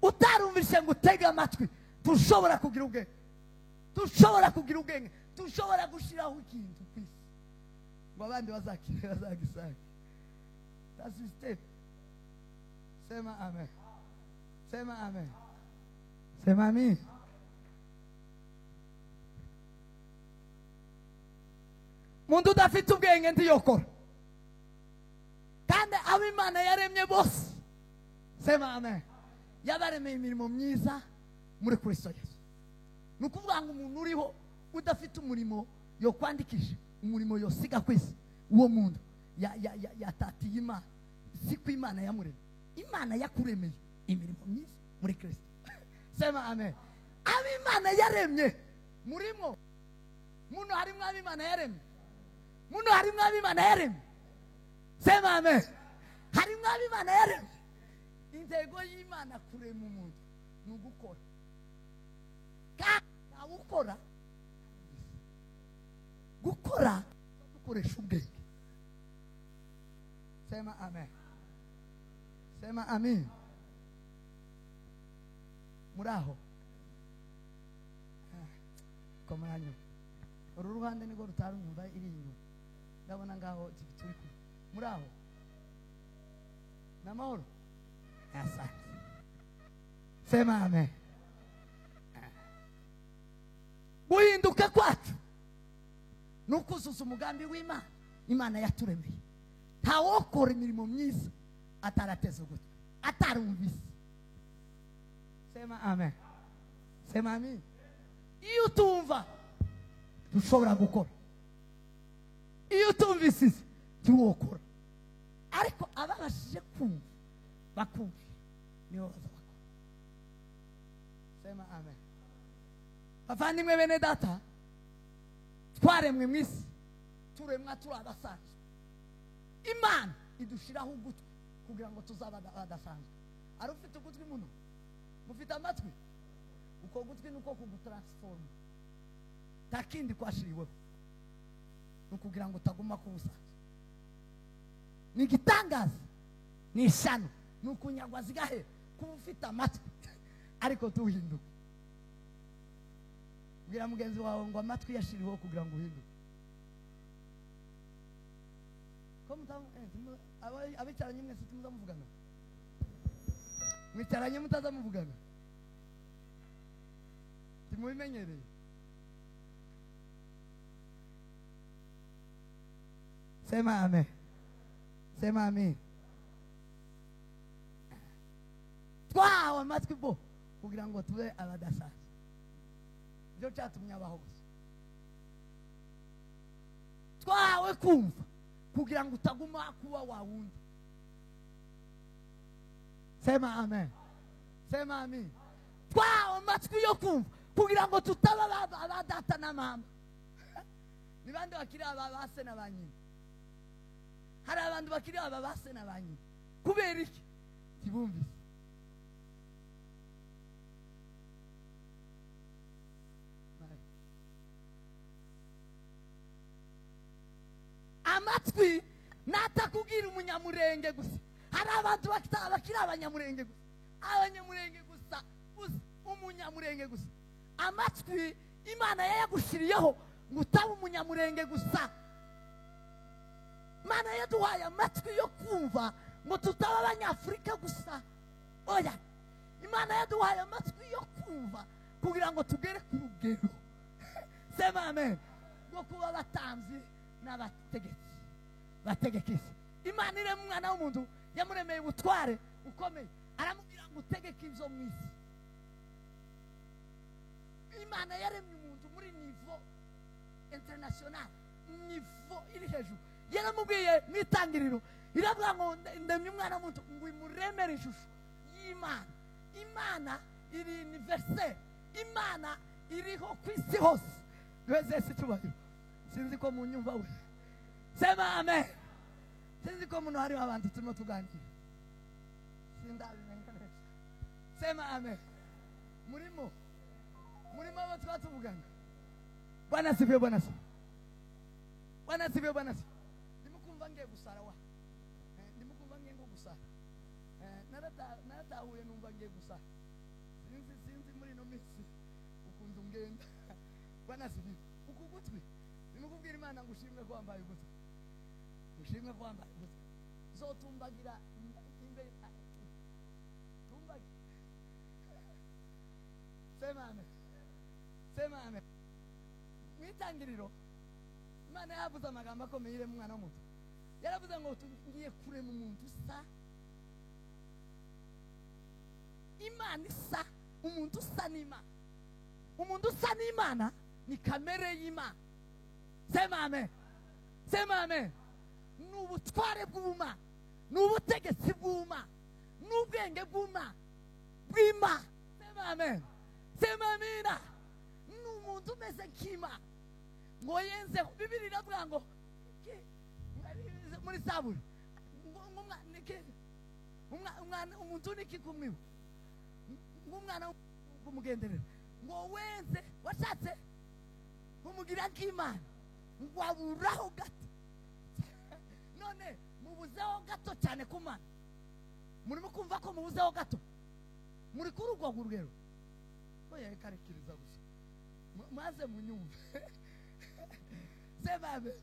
utarumvishe ngo utege amatwi, tushobora kugira ubwenge. Tushobora kugira ubwenge, tushobora gushiraho ikintu kwisi ngo abandi bazagisanga. That's the step. Sema amen. Sema amen. Sema amen. Muntu udafite ubwenge ntiyokora, kandi abo Imana yaremye bose, sema amen, yabaremeye imirimo myiza muri Kristo Yesu. Nukuvuga ngo umuntu uriho udafite umurimo yo kwandikisha, umurimo yosiga kwisi, uwo muntu yatatiye Imana. Siko Imana yamuremye. Imana yakuremeye imirimo myiza muri Kristo. Sema amen. Abo Imana yaremye murimo, muno harimo abo Imana yaremye, muno harimo abo Imana yaremye. Sema amen. Harimo abo Imana yaremye. Intego y'Imana kurema umuntu ni ugukora, kandi gukora dukoresha ubwenge. Sema amen. Sema amen. Muraho komanyo uru ruhande niko rutarumva iri inyuma, ndabona ngaho turi ku muraho namahoro. Asante. Sema amen. Guhinduka kwacu nukuzuza umugambi w'Imana. Imana yaturemeye ntawokora imirimo myiza atarateze ugutwi, atarumvise. Sema amen. Sema amen. Iyo utumva dushobora gukora, iyo utumvise ntiwokora, ariko ababashije kumva bakumva nibo baza bakora. Sema amen. Bavandimwe bene data, twaremwe mu isi, turemwa turi abasanzwe. Imana idushiraho ugutwi kugira ngo tuzaba adasanzwe. Ari ufite ugutwi muno, mufite amatwi, uko gutwi nuko kugutransforma, takindi kwashiriweho nukugira ngo utaguma kubusanzwe. Ni igitangaza, ni ishano, nukunyagwa zigahe kuba ufite amatwi ariko tuhinduka. Bwira mugenzi wawe ngo amatwi yashiriweho kugira ngo uhinduke. Abicaranye mwese timuzamuvugana, mwicaranye mutazamuvugana, timubimenyereye. Sema amen. Sema amen. Twahawe amatwi bo kugira ngo tube abadasanzwe. Byo cyatumye abaho gusa. Twahawe kumva kugira ngo utaguma kuba wa wundi. Sema amen. Sema amen. Twahawe amatwi yo kumva kugira ngo tutaba abadata na mama. Ni bande bakiri ababase na banyina. Hari abantu bakiri ababase na banyina. Kubera iki? Tibumvise. Amatwi natakubwira umunyamurenge gusa. Hari abantu bakiri abanyamurenge gusa. Abanyamurenge gusa, umunyamurenge gusa. Amatwi Imana yayagushiriyeho ngo utaba umunyamurenge gusa. Imana yaduhaye amatwi yo kumva ngo tutaba abanyafurika gusa. Oya, Imana yaduhaye amatwi yo kumva kugira ngo tugere ku rugero. Sema amen. Ngo kuba abatamzi n'abategetsi bategeka isi. Imana irema umwana w'umuntu, yamuremeye ubutware ukomeye, aramubwira ngo utegeke ibyo mu isi. Imana yaremye umuntu muri nivo international, nivo iri hejuru. Yaramubwiye mu itangiriro, iravuga ngo ndemye umwana w'umuntu ngo imuremere ishusho y'Imana. Imana iri universel, Imana iriho ku isi hose. Wese cyubahiro. Sinzi ko munyumva we. Sema amen. Sinzi ko muno hari abantu turimo tuganira. Sindabimenye neza. Sema amen. Murimo abo twatuvugana. Bwana sifiwe, Bwana sifiwe. Bwana sifiwe, Bwana sifiwe. Ndimukumva ngiye gusara wa. Ndimukumva ngiye ngo gusara. Naratahuye numva ngiye gusara. Sinzi muri no misi ukuntu ngenda. Bwana sifiwe. Ukugutwi. Ndimukubwira Imana ngo ushimwe kwambaye ugutwi. Ushimwe kwambaye ugutwi. Zotumbagira imbere. Tumbagira. Sema amen. Sema amen. Mwitangiriro Imana yavuze amagambo akomeye irema umwana w'umuntu. Yaravuze ngo ngiye kurema umuntu usa. Imana isa, umuntu usa n'Imana. Umuntu usa n'Imana ni kamere y'Imana. Sema amen. Sema amen. N'ubutware bw'Imana, n'ubutegetsi bw'Imana, n'ubwenge bw'Imana. Sema amen. Sema amina. N'umuntu umeze nk'Imana. Ngo yenze Bibiri iravuga ngo muri Zaburi umwana umuntu niki kumwiba ngumwana kumugenderera ngo wenze washatse kumugira nk'Imana ngo aburaho gato. None mubuzeho gato cyane kumana. Murimo kumva ko mubuzeho gato. Muri kurugwa urugero. Oya karikiriza gusa. Maze munyumve. Sema amen.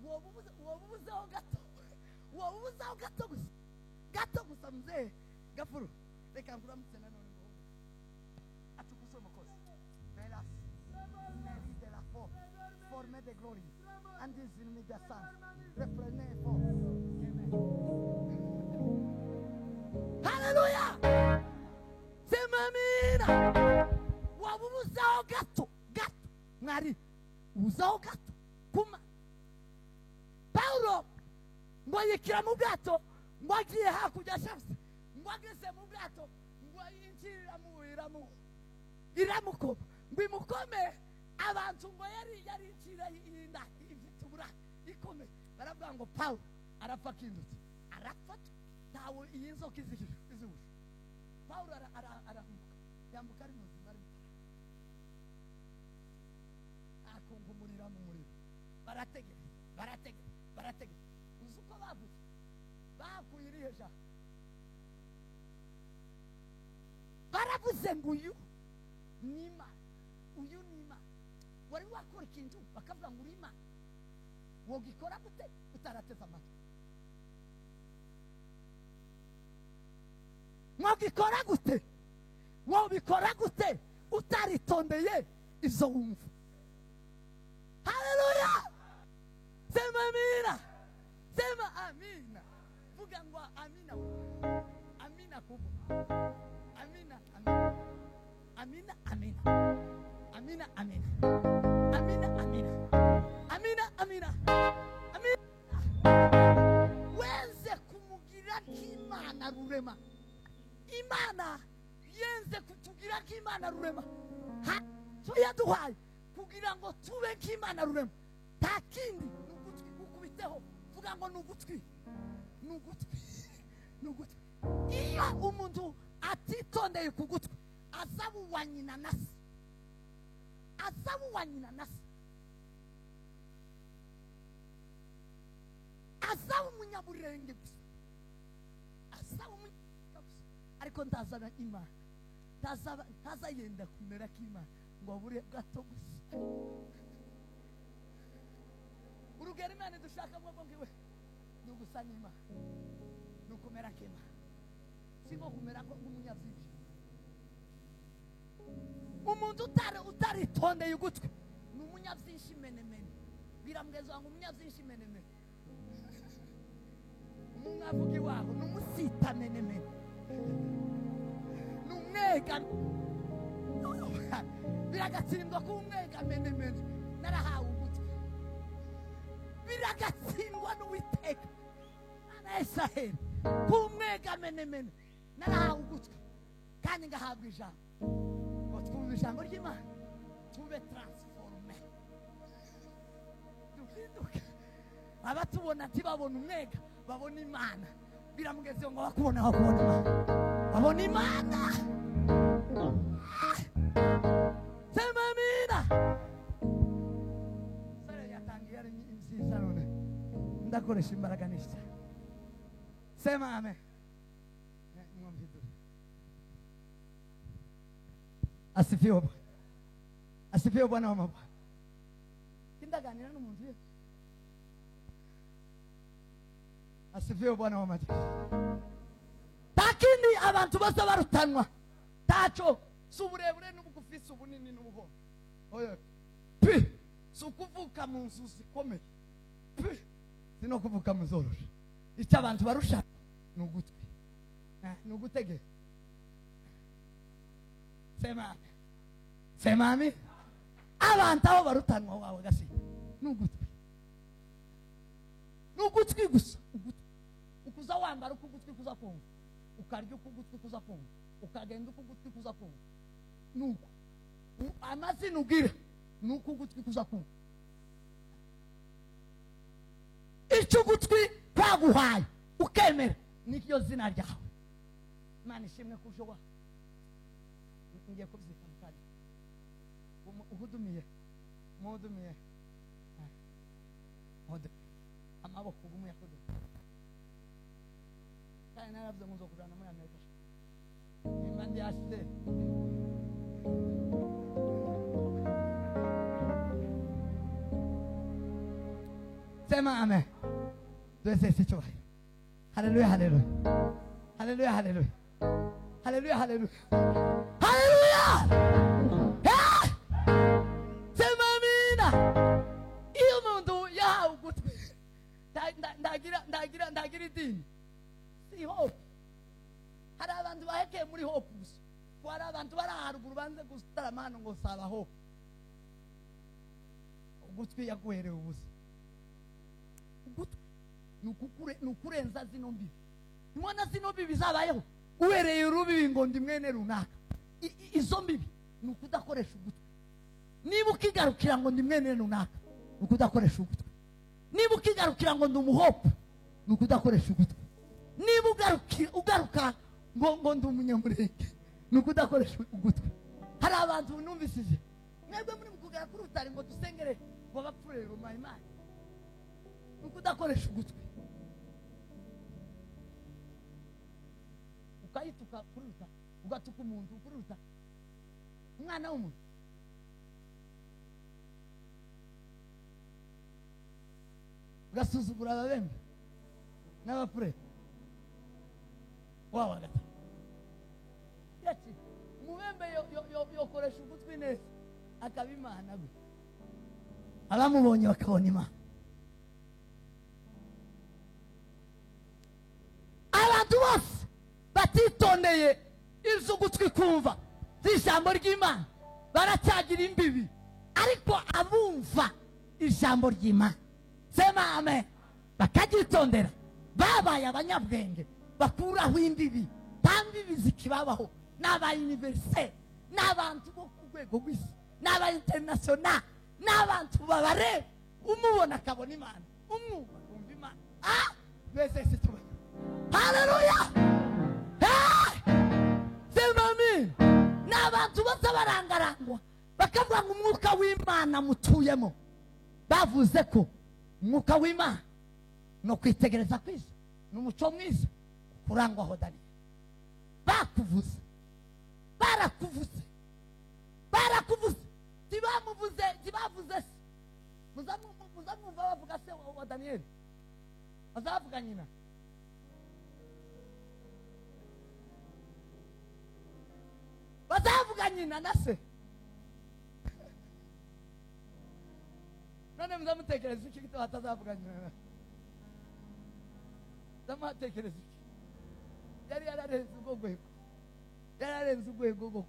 Wobubuzeho gato. Wobubuzeho gato gusa. Gato gusa mzee. Gafuru. Reka nguramutse nanone ngo. Atukuse umukozi. Velas. Mérite de la forme de gloire. And this in me the sun. Reprenez fort. Haleluya. Sema amina. Wabubuzaho gato mwari ubuzaho gato kuma Paulo ngo yikira mu bwato ngo agiye hakurya shafse ngo ageze mu bwato ngo yinjirira mu iramuko ngo imukome abantu ngo yari incira yinda ifitubura ikome baravuga ngo Paulo arapfa kindutse arafata tawo yinzoka izibusha Paulo aramuka yambuka ari muzima akumvumurira mu muriro barategera uzuko bavuze bakuyiriheja baravuze ngo uyu nima wari wakora ikintu bakavuga ngo urima wogikora gute utarateza amatwi wobikora gute utaritondeye izo wumva. Haleluya. Sema amina. Sema amina. Vuga ngo amina. Amina kubwa. Amina. Amina. Wenze kumugira k'Imana rurema. Imana yenze kutugira k'Imana rurema. So yaduhaye kugira ngo tube k'Imana rurema. Takindi nugutwi ukubiteho. Vuga ngo nugutwi. Iyo umuntu atitondeye kugutwi azabuwanya inanasi. Azabu munyaburenge gusa. Ariko ndazana Imana. Ntazayenda kumera k'Imana ngo abure gato gusa. Urugero Imana dushaka ngo ngiwe nugusana Imana. Nukumera k'Imana. Simo kumera ko umunyabyibi. Umuntu utaritondeye ugutwi n'umunyabyinshi menemene. Biramugezwa ngo umunyabyinshi menemene. Umungavugi wabo n'umusita menemene. Numwega biragatsindwa kumwega menemene. Narahawe ugutwi. Biragatsindwa n'Uwiteka. Ana Israel kumwega menemene. Narahawe ugutwi. Kandi ngahabwa ijambo. Twumva ijambo ry'Imana tube transforme duhinduke abatubona ntibabona umwega babona Imana biramugeze ngo bakubona babona Imana sema amina sare yatangiye ari nziza none ndakoresha imbaraga nyinshi sema amen. Asifiwe Bwana wa mabwana. Kindaganira n'umuntu ye. Asifiwe Bwana wa majeshi. Takindi abantu bose barutanwa. Tacho suburebure n'ubugufi subunini n'ubuho. Oyo. Sukuvuka mu nzu zikomeye. Sino kuvuka mu zoroshe. Icyo abantu barusha n'ugutwi. N'ugutege. Sema amen. Abantu aho barutanwa wawe gasi n'ugutwi gusa ukuza wambara uko ugutwi kuza kumva ukarya uko ugutwi kuza kumva ukagenda uko ugutwi kuza kumva nuko amazina ugira nuko ugutwi kuza kumva icyo ugutwi kwaguhaye ukemera nikyo zina ryawe. Imana ishimwe kujowa ngiye kubyika mukanya uhudumiye amaboko gumu yakodo kandi naravuze ngo nzokujana muri Amerika imandi yashyize sema amen. Twese sicyubahiro. Haleluya. Sema amina. Iyo muntu yahawe ugutwi ntagira idini si hope. Hari abantu bahekeye muri hope gusa, ko hari abantu bari haruguru banze gustarama hano ngo saba hope. Ugutwi yaguherewe ubusa. Ugutwi nukurenza zino mbibi. Nimwana zino mbibi zabayeho uhereye urubibi ngo ndi mwene runaka. Izo mbibi nukudakoresha ugutwi. Niba ukigarukira ngo ndi mwene runaka nukudakoresha ugutwi. Niba ukigarukira ngo ndi umuhope nukudakoresha ugutwi. Niba ugaruka ngo ndi umunyamurenge nukudakoresha ugutwi. Hari abantu numvisije mwebwe muri mukugara kuri utari ngo dusengere ngo bapfure Roma Imana nukudakoresha ugutwi. Ukayituka kuri uta ugatuka umuntu kuri uta umwana w'umuntu. Ugasuzugura ababembe n'abapure wawa gata yati umubembe yokoresha ugutwi neza akabimana gute abamubonye bakabona Imana. Abantu bose batitondeye iz'ugutwi kumva z'ijambo ry'Imana baracyagira imbibi, ariko abumva ijambo ry'Imana sema amen bakagitondera babaye abanyabwenge bakuraho imbibi kandi bizikibabaho. N'aba universite n'abantu bo ku rwego rw'isi n'aba international n'abantu babare umubona akabona Imana umwumva kumva Imana. Bese situba haleluya sema amen. N'abantu bose barangarangwa bakavuga ngo umwuka w'Imana mutuyemo. Bavuze ko umwuka w'Imana no kwitegereza kwisi n'umuco mwiza kurangwaho Daniel. Bakuvuze barakuvuze tibavuze muzamwumva bavuga se wa Daniel bazavuga nyina. Bazavuga nyina na se. None muzamutekereza iki gito hatazavuga nyina? Zamutekereza iki? Yari yararenze urwego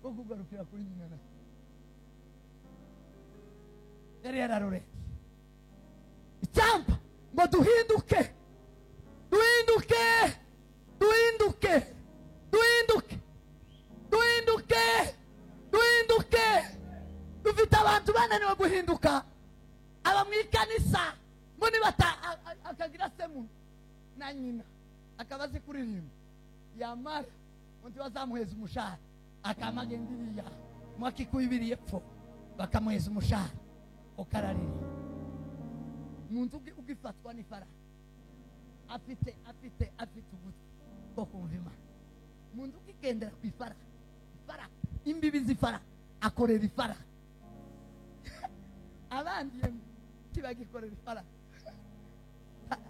rwo kugarukira kuri nyina na yari yararorenze. Icyampa ngo duhinduke dufite abantu bananiwe guhinduka. Aba mu ikanisa mboni akagira semu na nyina akaba azi kuririmba yamara undi bazamuheza umushahara akamagendiriya mwakikubibiriye pfo bakamuheza umushahara ukararira. Umuntu ugifatwa n'ifara afite ugutwi bwo kumva Imana. Umuntu ukigendera ku ifara imbibi z'ifara akorera ifara abandi kibagikorera ifara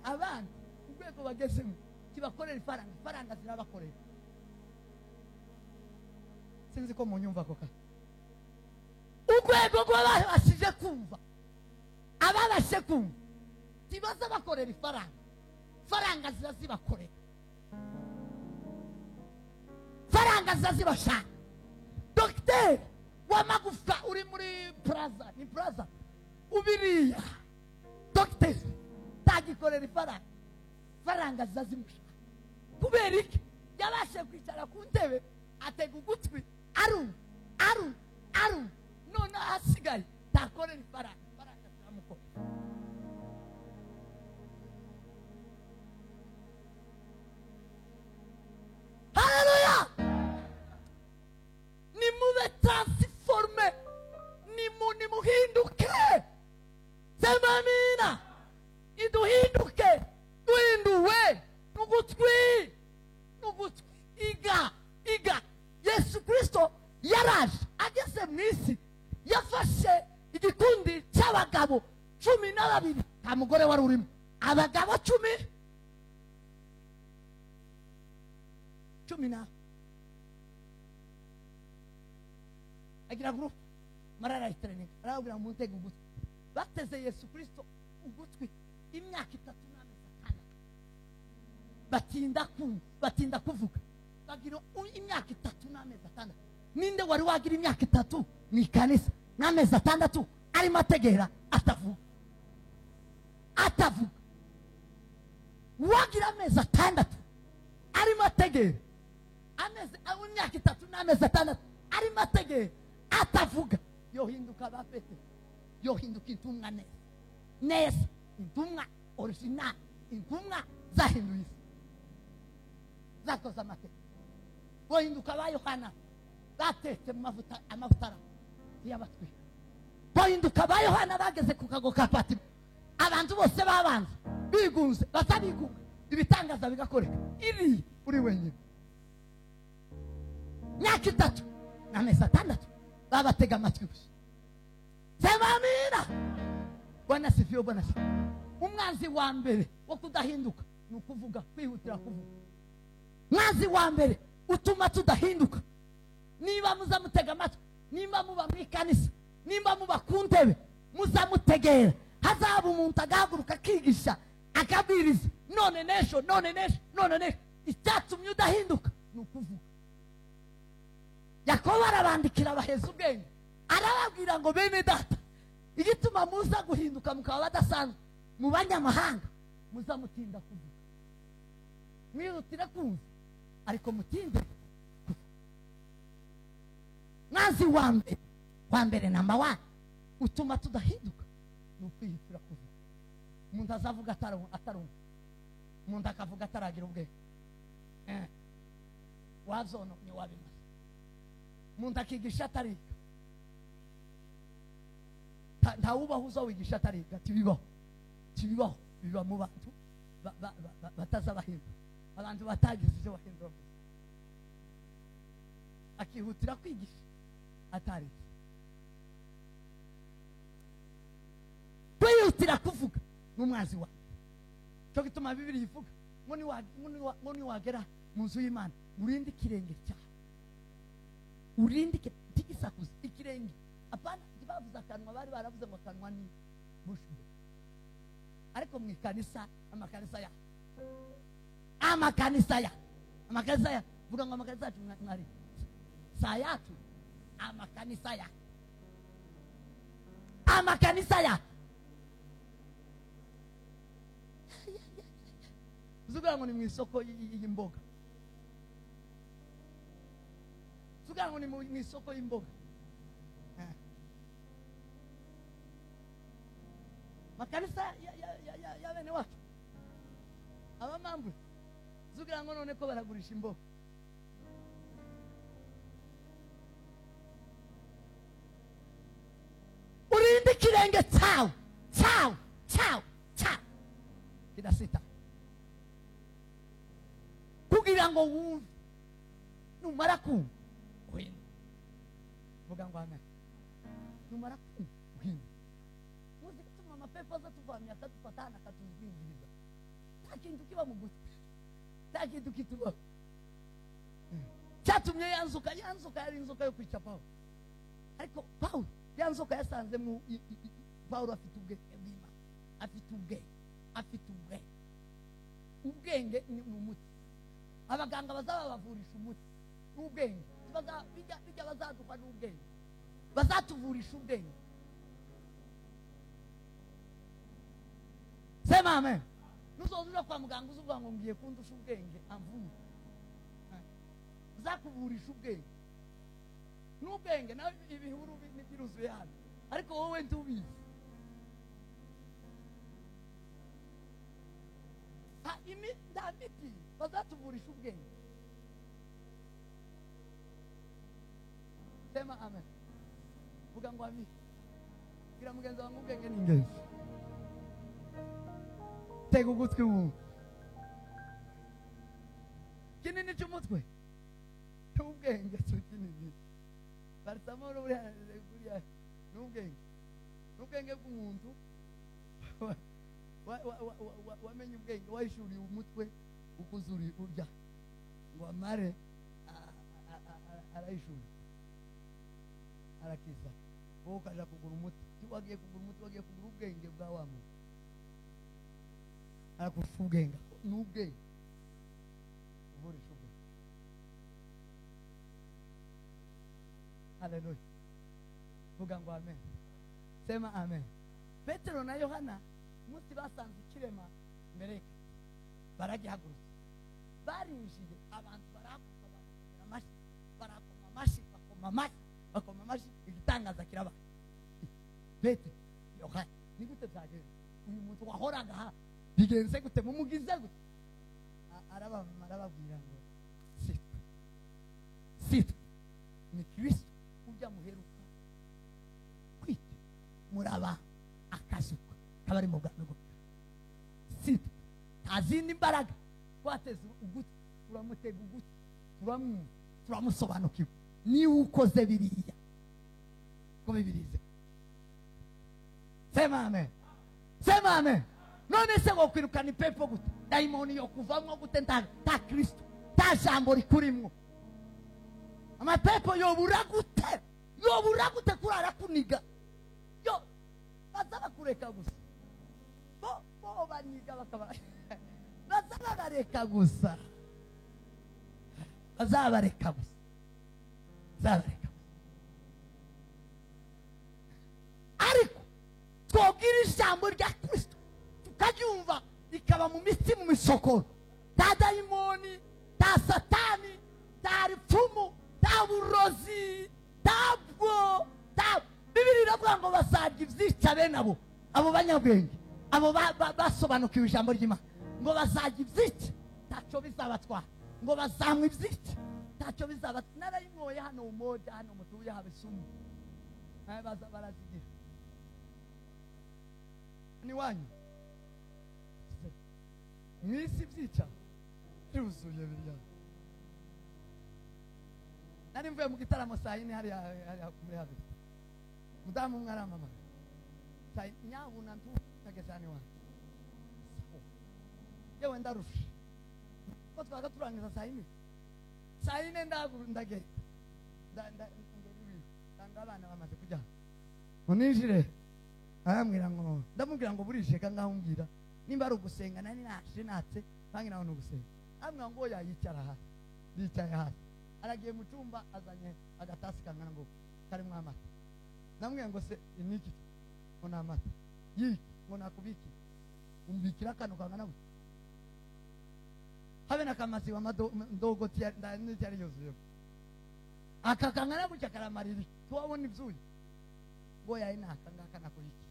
abandi urwego bagezemo kibakorera ifaranga zirabakorera. Sinzi ko munyumva koka urwego rw'abashije kumva ababashe kumva tibaza bakorera ifaranga zirazibakorera. Faranga zazibashaka. Docteur wamagufa uri muri plaza ni plaza ubiriya Docteur tagikorera faranga zazimushaka. Kubera iki yabashe kwicara ku ntebe atega ugutwi aru none asigaye takorera faranga ziramuko. Haleluya. Nimube transforme nimuhinduke. Sema amina. Iduhinduke duhinduwe n'ugutwi iga Yesu Kristo yaraje ageze mu isi yafashe igikundi cy'abagabo 12 nta mugore wari urimo abagabo 10 agira group marara training arabura mu ntego ugutwi bateze Yesu Kristo ugutwi imyaka 3 n'amezi 6 batinda kuvuga bagira imyaka 3 n'amezi 6. Ninde wari wagira imyaka 3 mu ikanisa n'amezi 6 arimo ategera atavuga wagira amezi 6 arimo ategera imyaka 3 n'amezi 6 arimo ategera atavuga, yohinduka bafete, yohinduka intumwa neza intumwa original, intumwa zahinduye isi zakoze amateka, bohinduka ba Yohana batetse mu amavuta y'abatwika, bohinduka ba Yohana bageze ku kago ka Patimo, abantu bose babanza bigunze batabigunga, ibitangaza bigakoreka iri uri wenyine. Myaka 3 n'amezi 6 babatega amatwi gusa. Sema amina. Bwana sifiwe, Bwana sifiwe. Umwanzi wa mbere wo kudahinduka ni ukuvuga, kwihutira kuvuga. Mwanzi wa mbere utuma tudahinduka, niba muzamutega amatwi, niba muba mu ikanisa, niba muba ku ntebe, muzamutegera. Hazaba umuntu agahaguruka akigisha akabwiriza none nesho icyatumye udahinduka ni ukuvuga. Yakobo arabandikira abaheza ubwenge, arababwira ngo bene data, igituma muza guhinduka mukaba badasanzwe mu banyamahanga, muzamutinda kuvuga. Mwihutire kumva ariko mutinde kuvuga. Mwanzi wa mbere namba 1 utuma tudahinduka ni ukwihutira kuvuga. Umuntu azavuga atarumva, umuntu akavuga ataragira ubwenge, wazononye wabimaze. Umuntu akigisha atariga, ntawubaho uzawigisha atariga. Tibibaho biba mu bantu batazabahindura, abantu batagize icyo bahindura. Akihutira kwigisha atariga, kwihutira kuvuga n'umwanzi wawe. Cyo gituma Bibiliya ivuga ngo niwagera mu nzu y'Imana urinde ikirenge cyawe, urinde tigisakuza ikirenge. Apana bavuze akanwa, bari baravuze ngo akanwa ni bushwe, ariko mu ikanisa amakanisa ya vuga ngo amakanisa yacu mwari saa yacu, amakanisa ya zugira ngo ni mu isoko y'imboga, zugira ngo ni mu isoko y'imboga. Makanisa ya bene wacu abamambwe, zugira ngo none ko baragurisha imboga. Urinde ikirenge cyawe kidasita, kugira ngo wumve. Numara kumva uhinde, vuga ngo amen. Numara kumva uhinde. Muzi gituma amapepo azatuvamya akatufatana akatuzingiriza, nta kintu kiba mu gutwi, nta kintu kitubaho. Cyatumye yanzuka yari inzoka yo kwica Pawulo, ariko Pawulo yanzuka yasanze mu Pawulo afite ubwenge bw'Imana, afite ubwenge ni umuti. Abaganga bazaba bavurisha umuti n'ubwenge, bijya bazaduha n'ubwenge, bazatuvurisha ubwenge. Sema amen. Nuzoza kwa muganga uzuvuga ngo ngiye kundusha ubwenge amvuye, zakuvurisha ubwenge n'ubwenge. Nawe ibihuru biruzuye hano, ariko wowe ntubizi. Imiti bazatuvurisha ubwenge. Sema amen. Vuga ngo amen. Gira mugenzi wangu ubwenge ni ingenzi. Tega ugutwi wumve. Kinini cy'umutwe n'ubwenge kinini. Barisamoro buriya n'ubwenge bw'umuntu wamenye ubwenge, wayishuriye umutwe ukuzuri urya ngo amare arayishuri arakiza. Wowe ukaja kugura umuti, wagiye kugura ubwenge bwa wa muntu, arakufa ubwenge n'ubwenge Haleluya. Vuga ngo amen. Sema amen. Petero na Yohana umunsi basanze ikirema mbere baragihagurutse, barinjiye, abantu barakuka barakoma amashyi, igitangaza kiraba. Petero, Yohana, ni gute byagenze? Uyu muntu wahoraga aha bigenze gute? Mumugize gute? Arababwira ngo sitwe ni Kristo ujya muheruka kwita muraba akazuka kabari mu bwami bwo sitwe nta zindi mbaraga twateze uguti, turamutega uguti, turamusobanukiwe niwe ukoze biriya ko bibirize. Sema amen. Sema amen. None se ngo kwirukana ipepo gute? Daimoni yo kuvamwo gute? Ta Kristo, ta jambo rikurimwo. Amapepo yobura gute kurara kuniga? Yo bazaba kureka gusa. Bo baniga bakaba. Bazaba bareka gusa. Bazabareka gusa. Zabareka. Ariko twogira ijambo rya Kristo tukaryumva ikaba mu mitsi, mu misokoro, ta daimoni, ta satani, ta ripfumu, ta burozi, tabwo, Bibiri iravuga ngo bazarya ivyica bene abo banyabwenge, abo basobanukiwe ijambo ry'Imana, ngo bazarya ivyica taco bizabatwara, ngo bazamwa ivyica taco bizabatwara. Narayimwoye hano umoja, hano mutuye habe sumu, naye baza barazigira ni wanyu mwisi vyica yuzuye biriya. Nari mvuye mu gitaramo saa yine hari muri habe, mudamu umwe aramama sai nyabuna ntugezane wanyu yewe ndarusha ko twaga turangiza saa yine ndagenda ndanga abana bamaze kujya munijire. Aramwira ngo ndamubwira ngo burije kangaho umbwira nimba ari ugusenga nani natse bangi naho nugusenga. Amwira ngo yayicara hasi, bicaye hasi, aragiye mu cyumba azanye agatasi kangana ngo karimo amata. Namwe ngo se iniki ngo namata yiki ngo nakubiki umbikira kano kangana gute habe nakamasi wa ndogo ndani cyari yuzuye aka kangana gutya karamariri tuwabona ibyuyi ngo yayinaka ngaka nakubiki.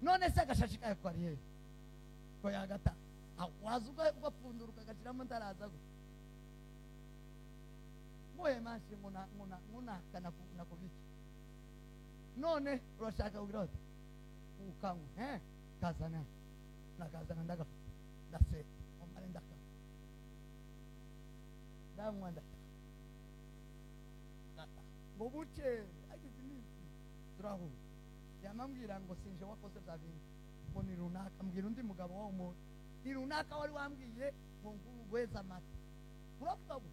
None se agashashi kayo kwari he ko yagata wazuga ugapfunduruka gashiramo ndaraza gute moye manshi nguna kana nakubiki. None urashaka kugira ukangu kazana nakazana ndagafa ndase omare ndaka ndamwanda ngo buce agize iminsi turaho yamambwira ngo sinje wakoze bya bintu ngo ni runaka, mbwira undi mugabo wa umuntu ni runaka wari wambwiye ngo ngweza amata. Uravuga ngo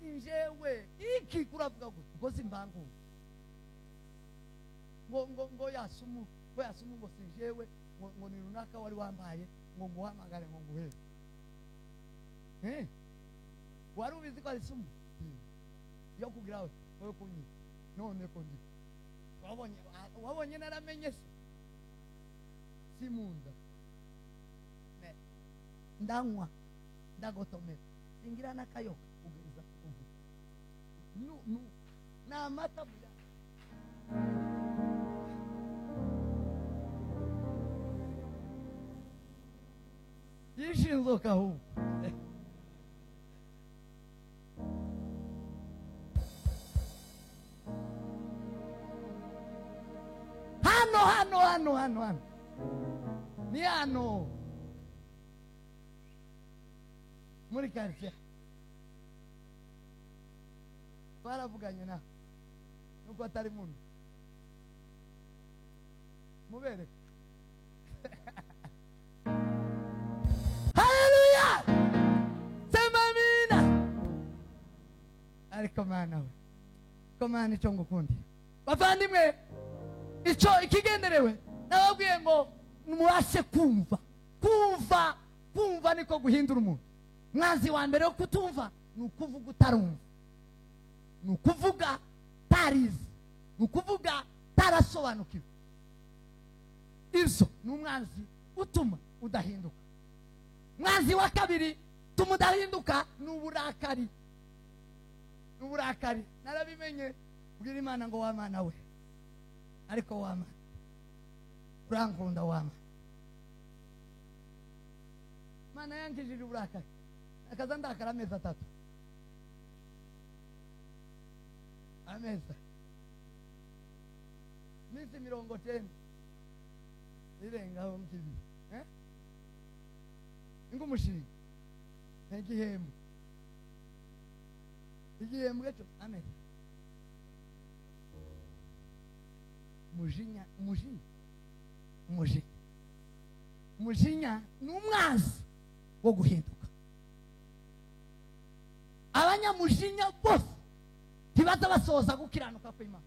sinjewe iki kuravuga ngo simbangu ngo yasumu ngo sinjewe ngo ni runaka wari wambaye ngo nguhamagare ngo nguhe wari ubizi ko ari sumu yo kugira we kunyi. None ko ndi wabonye naramenye se simunda ndanywa ndagotomera singira nakayoka kugeza ubu na mata buya yishinzoka hu hano ni hano muri quartier baravuganye na nuko atari muntu mubere. Haleluya, sema amina. Ariko mana we komana icyo ngukundi bavandimwe, icyo ikigenderewe nababwiye ngo murashe kumva niko guhindura umuntu. Mwanzi wa mbere wo kutumva ni ukuvuga utarumva, ni ukuvuga utarize, ni ukuvuga utarasobanukiwe. Ibyo ni umwanzi utuma udahinduka. Mwanzi wa kabiri utuma udahinduka ni uburakari. Ni uburakari. Narabimenye, bwira Imana ngo wamana we, ariko wamana urankunda wamana. Mana yankijije uburakari, akaza ndakara amezi 3. Ameza minsi 90 irengaho mkibi ingumushinga igihembo cyo ameza mujinya ni umwanzi wo guhinduka. Abanyamujinya bose ntibaza basoza gukiranuka kw'Imana.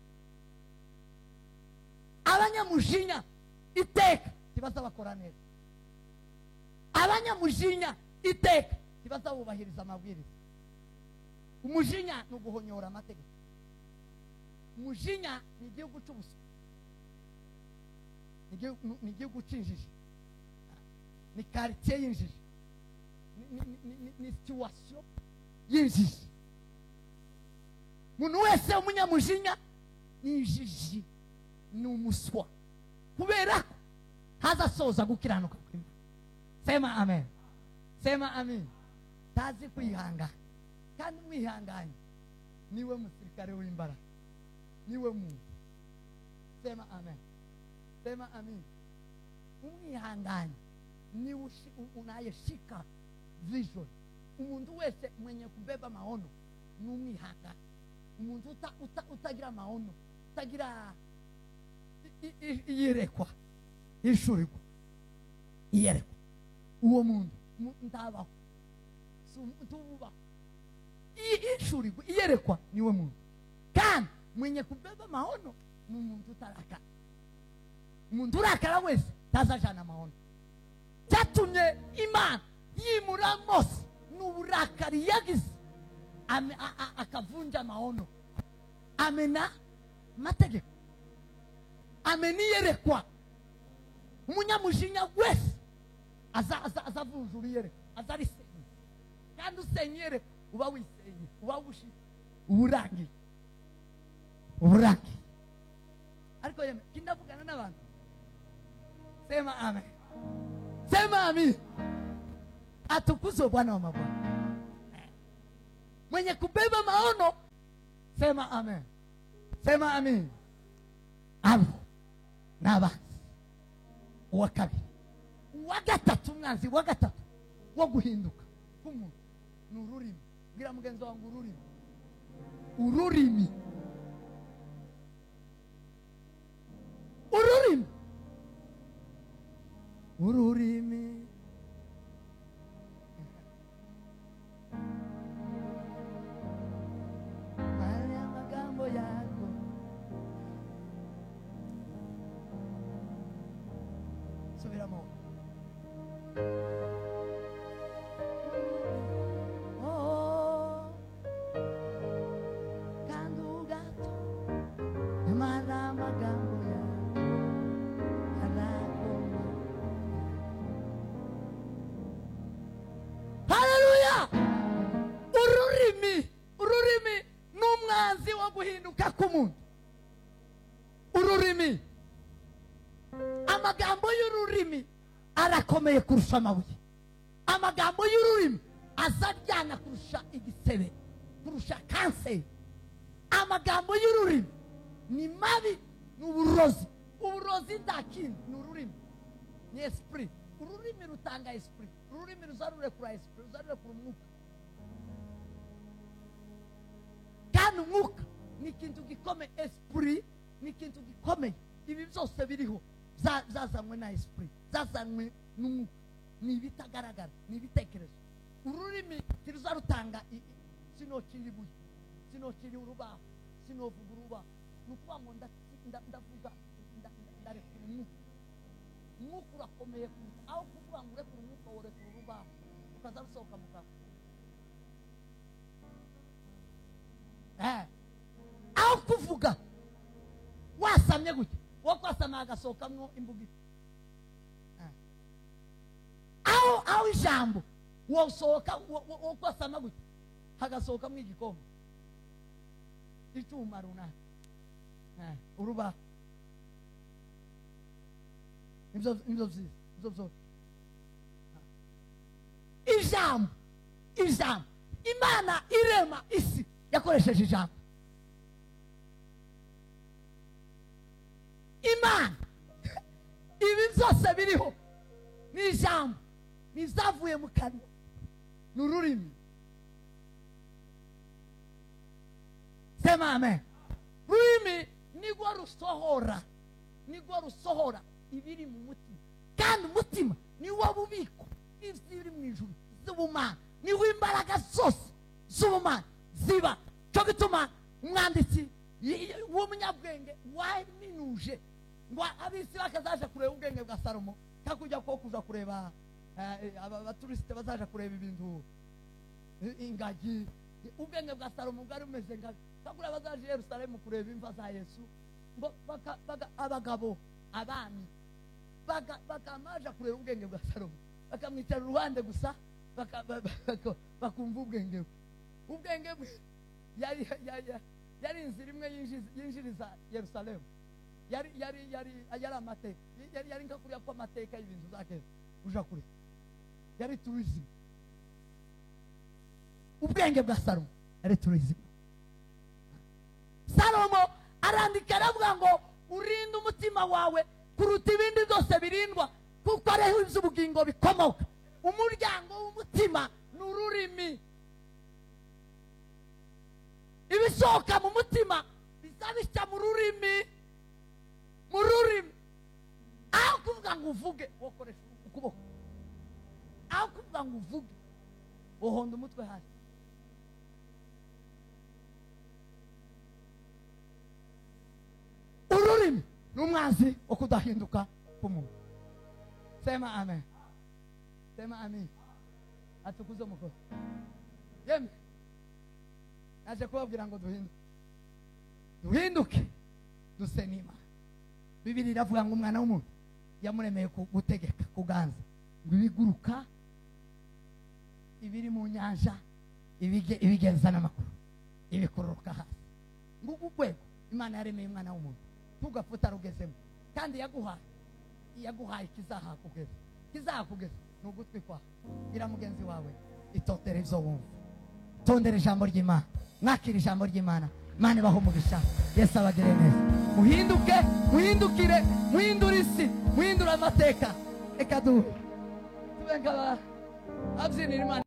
Abanyamujinya iteka ntibaza bakora neza. Abanyamujinya iteka ntibaza bubahiriza amabwiriza. Umujinya ni uguhonyora amategeko. Umujinya ni igihugu cy'ubusa, ni igihugu cy'injiji, ni quartier y'injiji, ni situation y'injiji. Umuntu wese umunyamujinya ni injiji, ni umuswa, kubera ko ntazasoza gukiranuka kw'Imana. Sema amen, sema amen. Tazi kwihangana, kandi mwihanganye niwe musirikare w'imbaraga, niwe muntu. Sema amen, sema amen. Umwihanganye niwe unayeshika vision. Umuntu wese mwenye kubeba maono ni umwihanganye. Umuntu utagira maono, utagira iyerekwa, ishurirwa, iyerekwa, uwo muntu ntabaho, ntubaho. Ishurirwa, iyerekwa niwe muntu. Kandi mwenye kubeba maono ni umuntu utarakara. Umuntu urakara wese tazajana maono. Cyatumye Imana yimura Mose n'uburakari yagize, akavunja maono, amena mategeko, amena iyerekwa. Umunyamujinya wese azavunjura iyerekwa, azarisenya. Kandi usenya iyerekwa uba wisenye, uba uburangiye, uburangiye. Ariko yeme kindavugana n'abantu. Sema amen, sema amen. Atukuzwe Bwana wa mabwana. Mwenye kubeba maono, sema amen, sema amen. Abo n'abanzi uwa kabiri. Uwa gatatu, umwanzi wa gatatu wo guhinduka k'umuntu ni ururimi. Bwira mugenzi wangu ururimi. Ururimi, ururimi, ururimi. Haya magambo yako subiramo. Guhinduka k'umuntu. Ururimi, amagambo y'ururimi arakomeye kurusha amabuye. Amagambo y'ururimi azaryana kurusha igisebe, kurusha kanseri. Amagambo y'ururimi ni mabi, ni uburozi. Uburozi ndakindi ni ururimi, ni esprit. Ururimi rutanga esprit. Ururimi ruzarurekura esprit, ruzarurekura umwuka. Kandi umwuka ni ikintu gikomeye. Esprit ni ikintu gikomeye. Ibi byose biriho zazanywe na esprit, zazanywe n'umwuka, ni ibitagaragara, ni ibitekerezo. Ururimi tiruzarutanga sinokiri ibuye, sinokiri urubaho, sinovuga urubaho. Nukuvuga ngo ndavuga, ndarekura umwuka. Umwuka urakomeye kuruta aho kuvuga ngo urekura umwuka worekura urubaho ukaza rusohoka mu kanwa. Aho kuvuga wasamye gute wo kwasama agasohokamwo imbuga aho ijambo wosohoka wo kwasama gute hagasohokamwo igikombe icyuma runaka uruba ibyo ijambo Imana irema isi yakoresheje ijambo. Imana ibi byose biriho ni ijambo nizavuye mu kanwa n'ururimi. Sema amen. Rurimi nigwo rusohora ibiri mu mutima, kandi umutima niwo bubiko bw'ibiri mu ijuru z'ubumana, niho imbaraga zose z'ubumana ziba. Cyo gituma umwanditsi w'umunyabwenge waminuje ngo abisi bakazaje kureba ubwenge bwa Salomo, kakujya ko kuza kureba abaturisite bazaje kureba ibintu ingagi. Ubwenge bwa Salomo bwari bumeze nka kakura bazaje Yerusalemu kureba imva za Yesu, ngo abagabo abami bakamaje kureba ubwenge bwa Salomo, bakamwicara uruhande gusa bakumva ubwenge bwe. Yari inzira imwe yinjiriza Yerusalemu, yari amateka, yari nka kuriya kw'amateka y'ibintu zake uja kure, yari tourism. Ubwenge bwa Salomo yari tourism. Salomo arandika aravuga ngo urinde umutima wawe kuruta ibindi byose birindwa, kuko ariho iby'ubugingo bikomoka. Umuryango w'umutima ni ururimi. Ibisohoka mu mutima bizabishya mu rurimi. Aho kuvuga ngo uvuge wokoresha ukuboko, aho kuvuga ngo uvuge wohonda umutwe hasi. Ururimi n'umwanzi wo kudahinduka k'umuntu. Sema amen. Sema amen. Atukuze umukoro. Yemwe naje kubabwira ngo duhinduke duse n'Imana. Bibiri iravuga ngo umwana w'umuntu yamuremeye gutegeka, kuganza, ngo ibiguruka, ibiri mu nyanja, ibigenza n'amakuru, ibikururuka hasi. Ngo urwego Imana yaremeye umwana w'umuntu tugafuta rugezemo, kandi yaguhaye kizahakugeza ni ugutwi kwawe. Gira mugenzi wawe itotera ibyo wumva, tondera ijambo ry'Imana, mwakira ijambo ry'Imana. Imana ibahe umugisha, Yesu abagire neza. Muhinduke, muhindukire, muhindure isi, muhindure amateka. Reka tube nk'ababyinira Imana.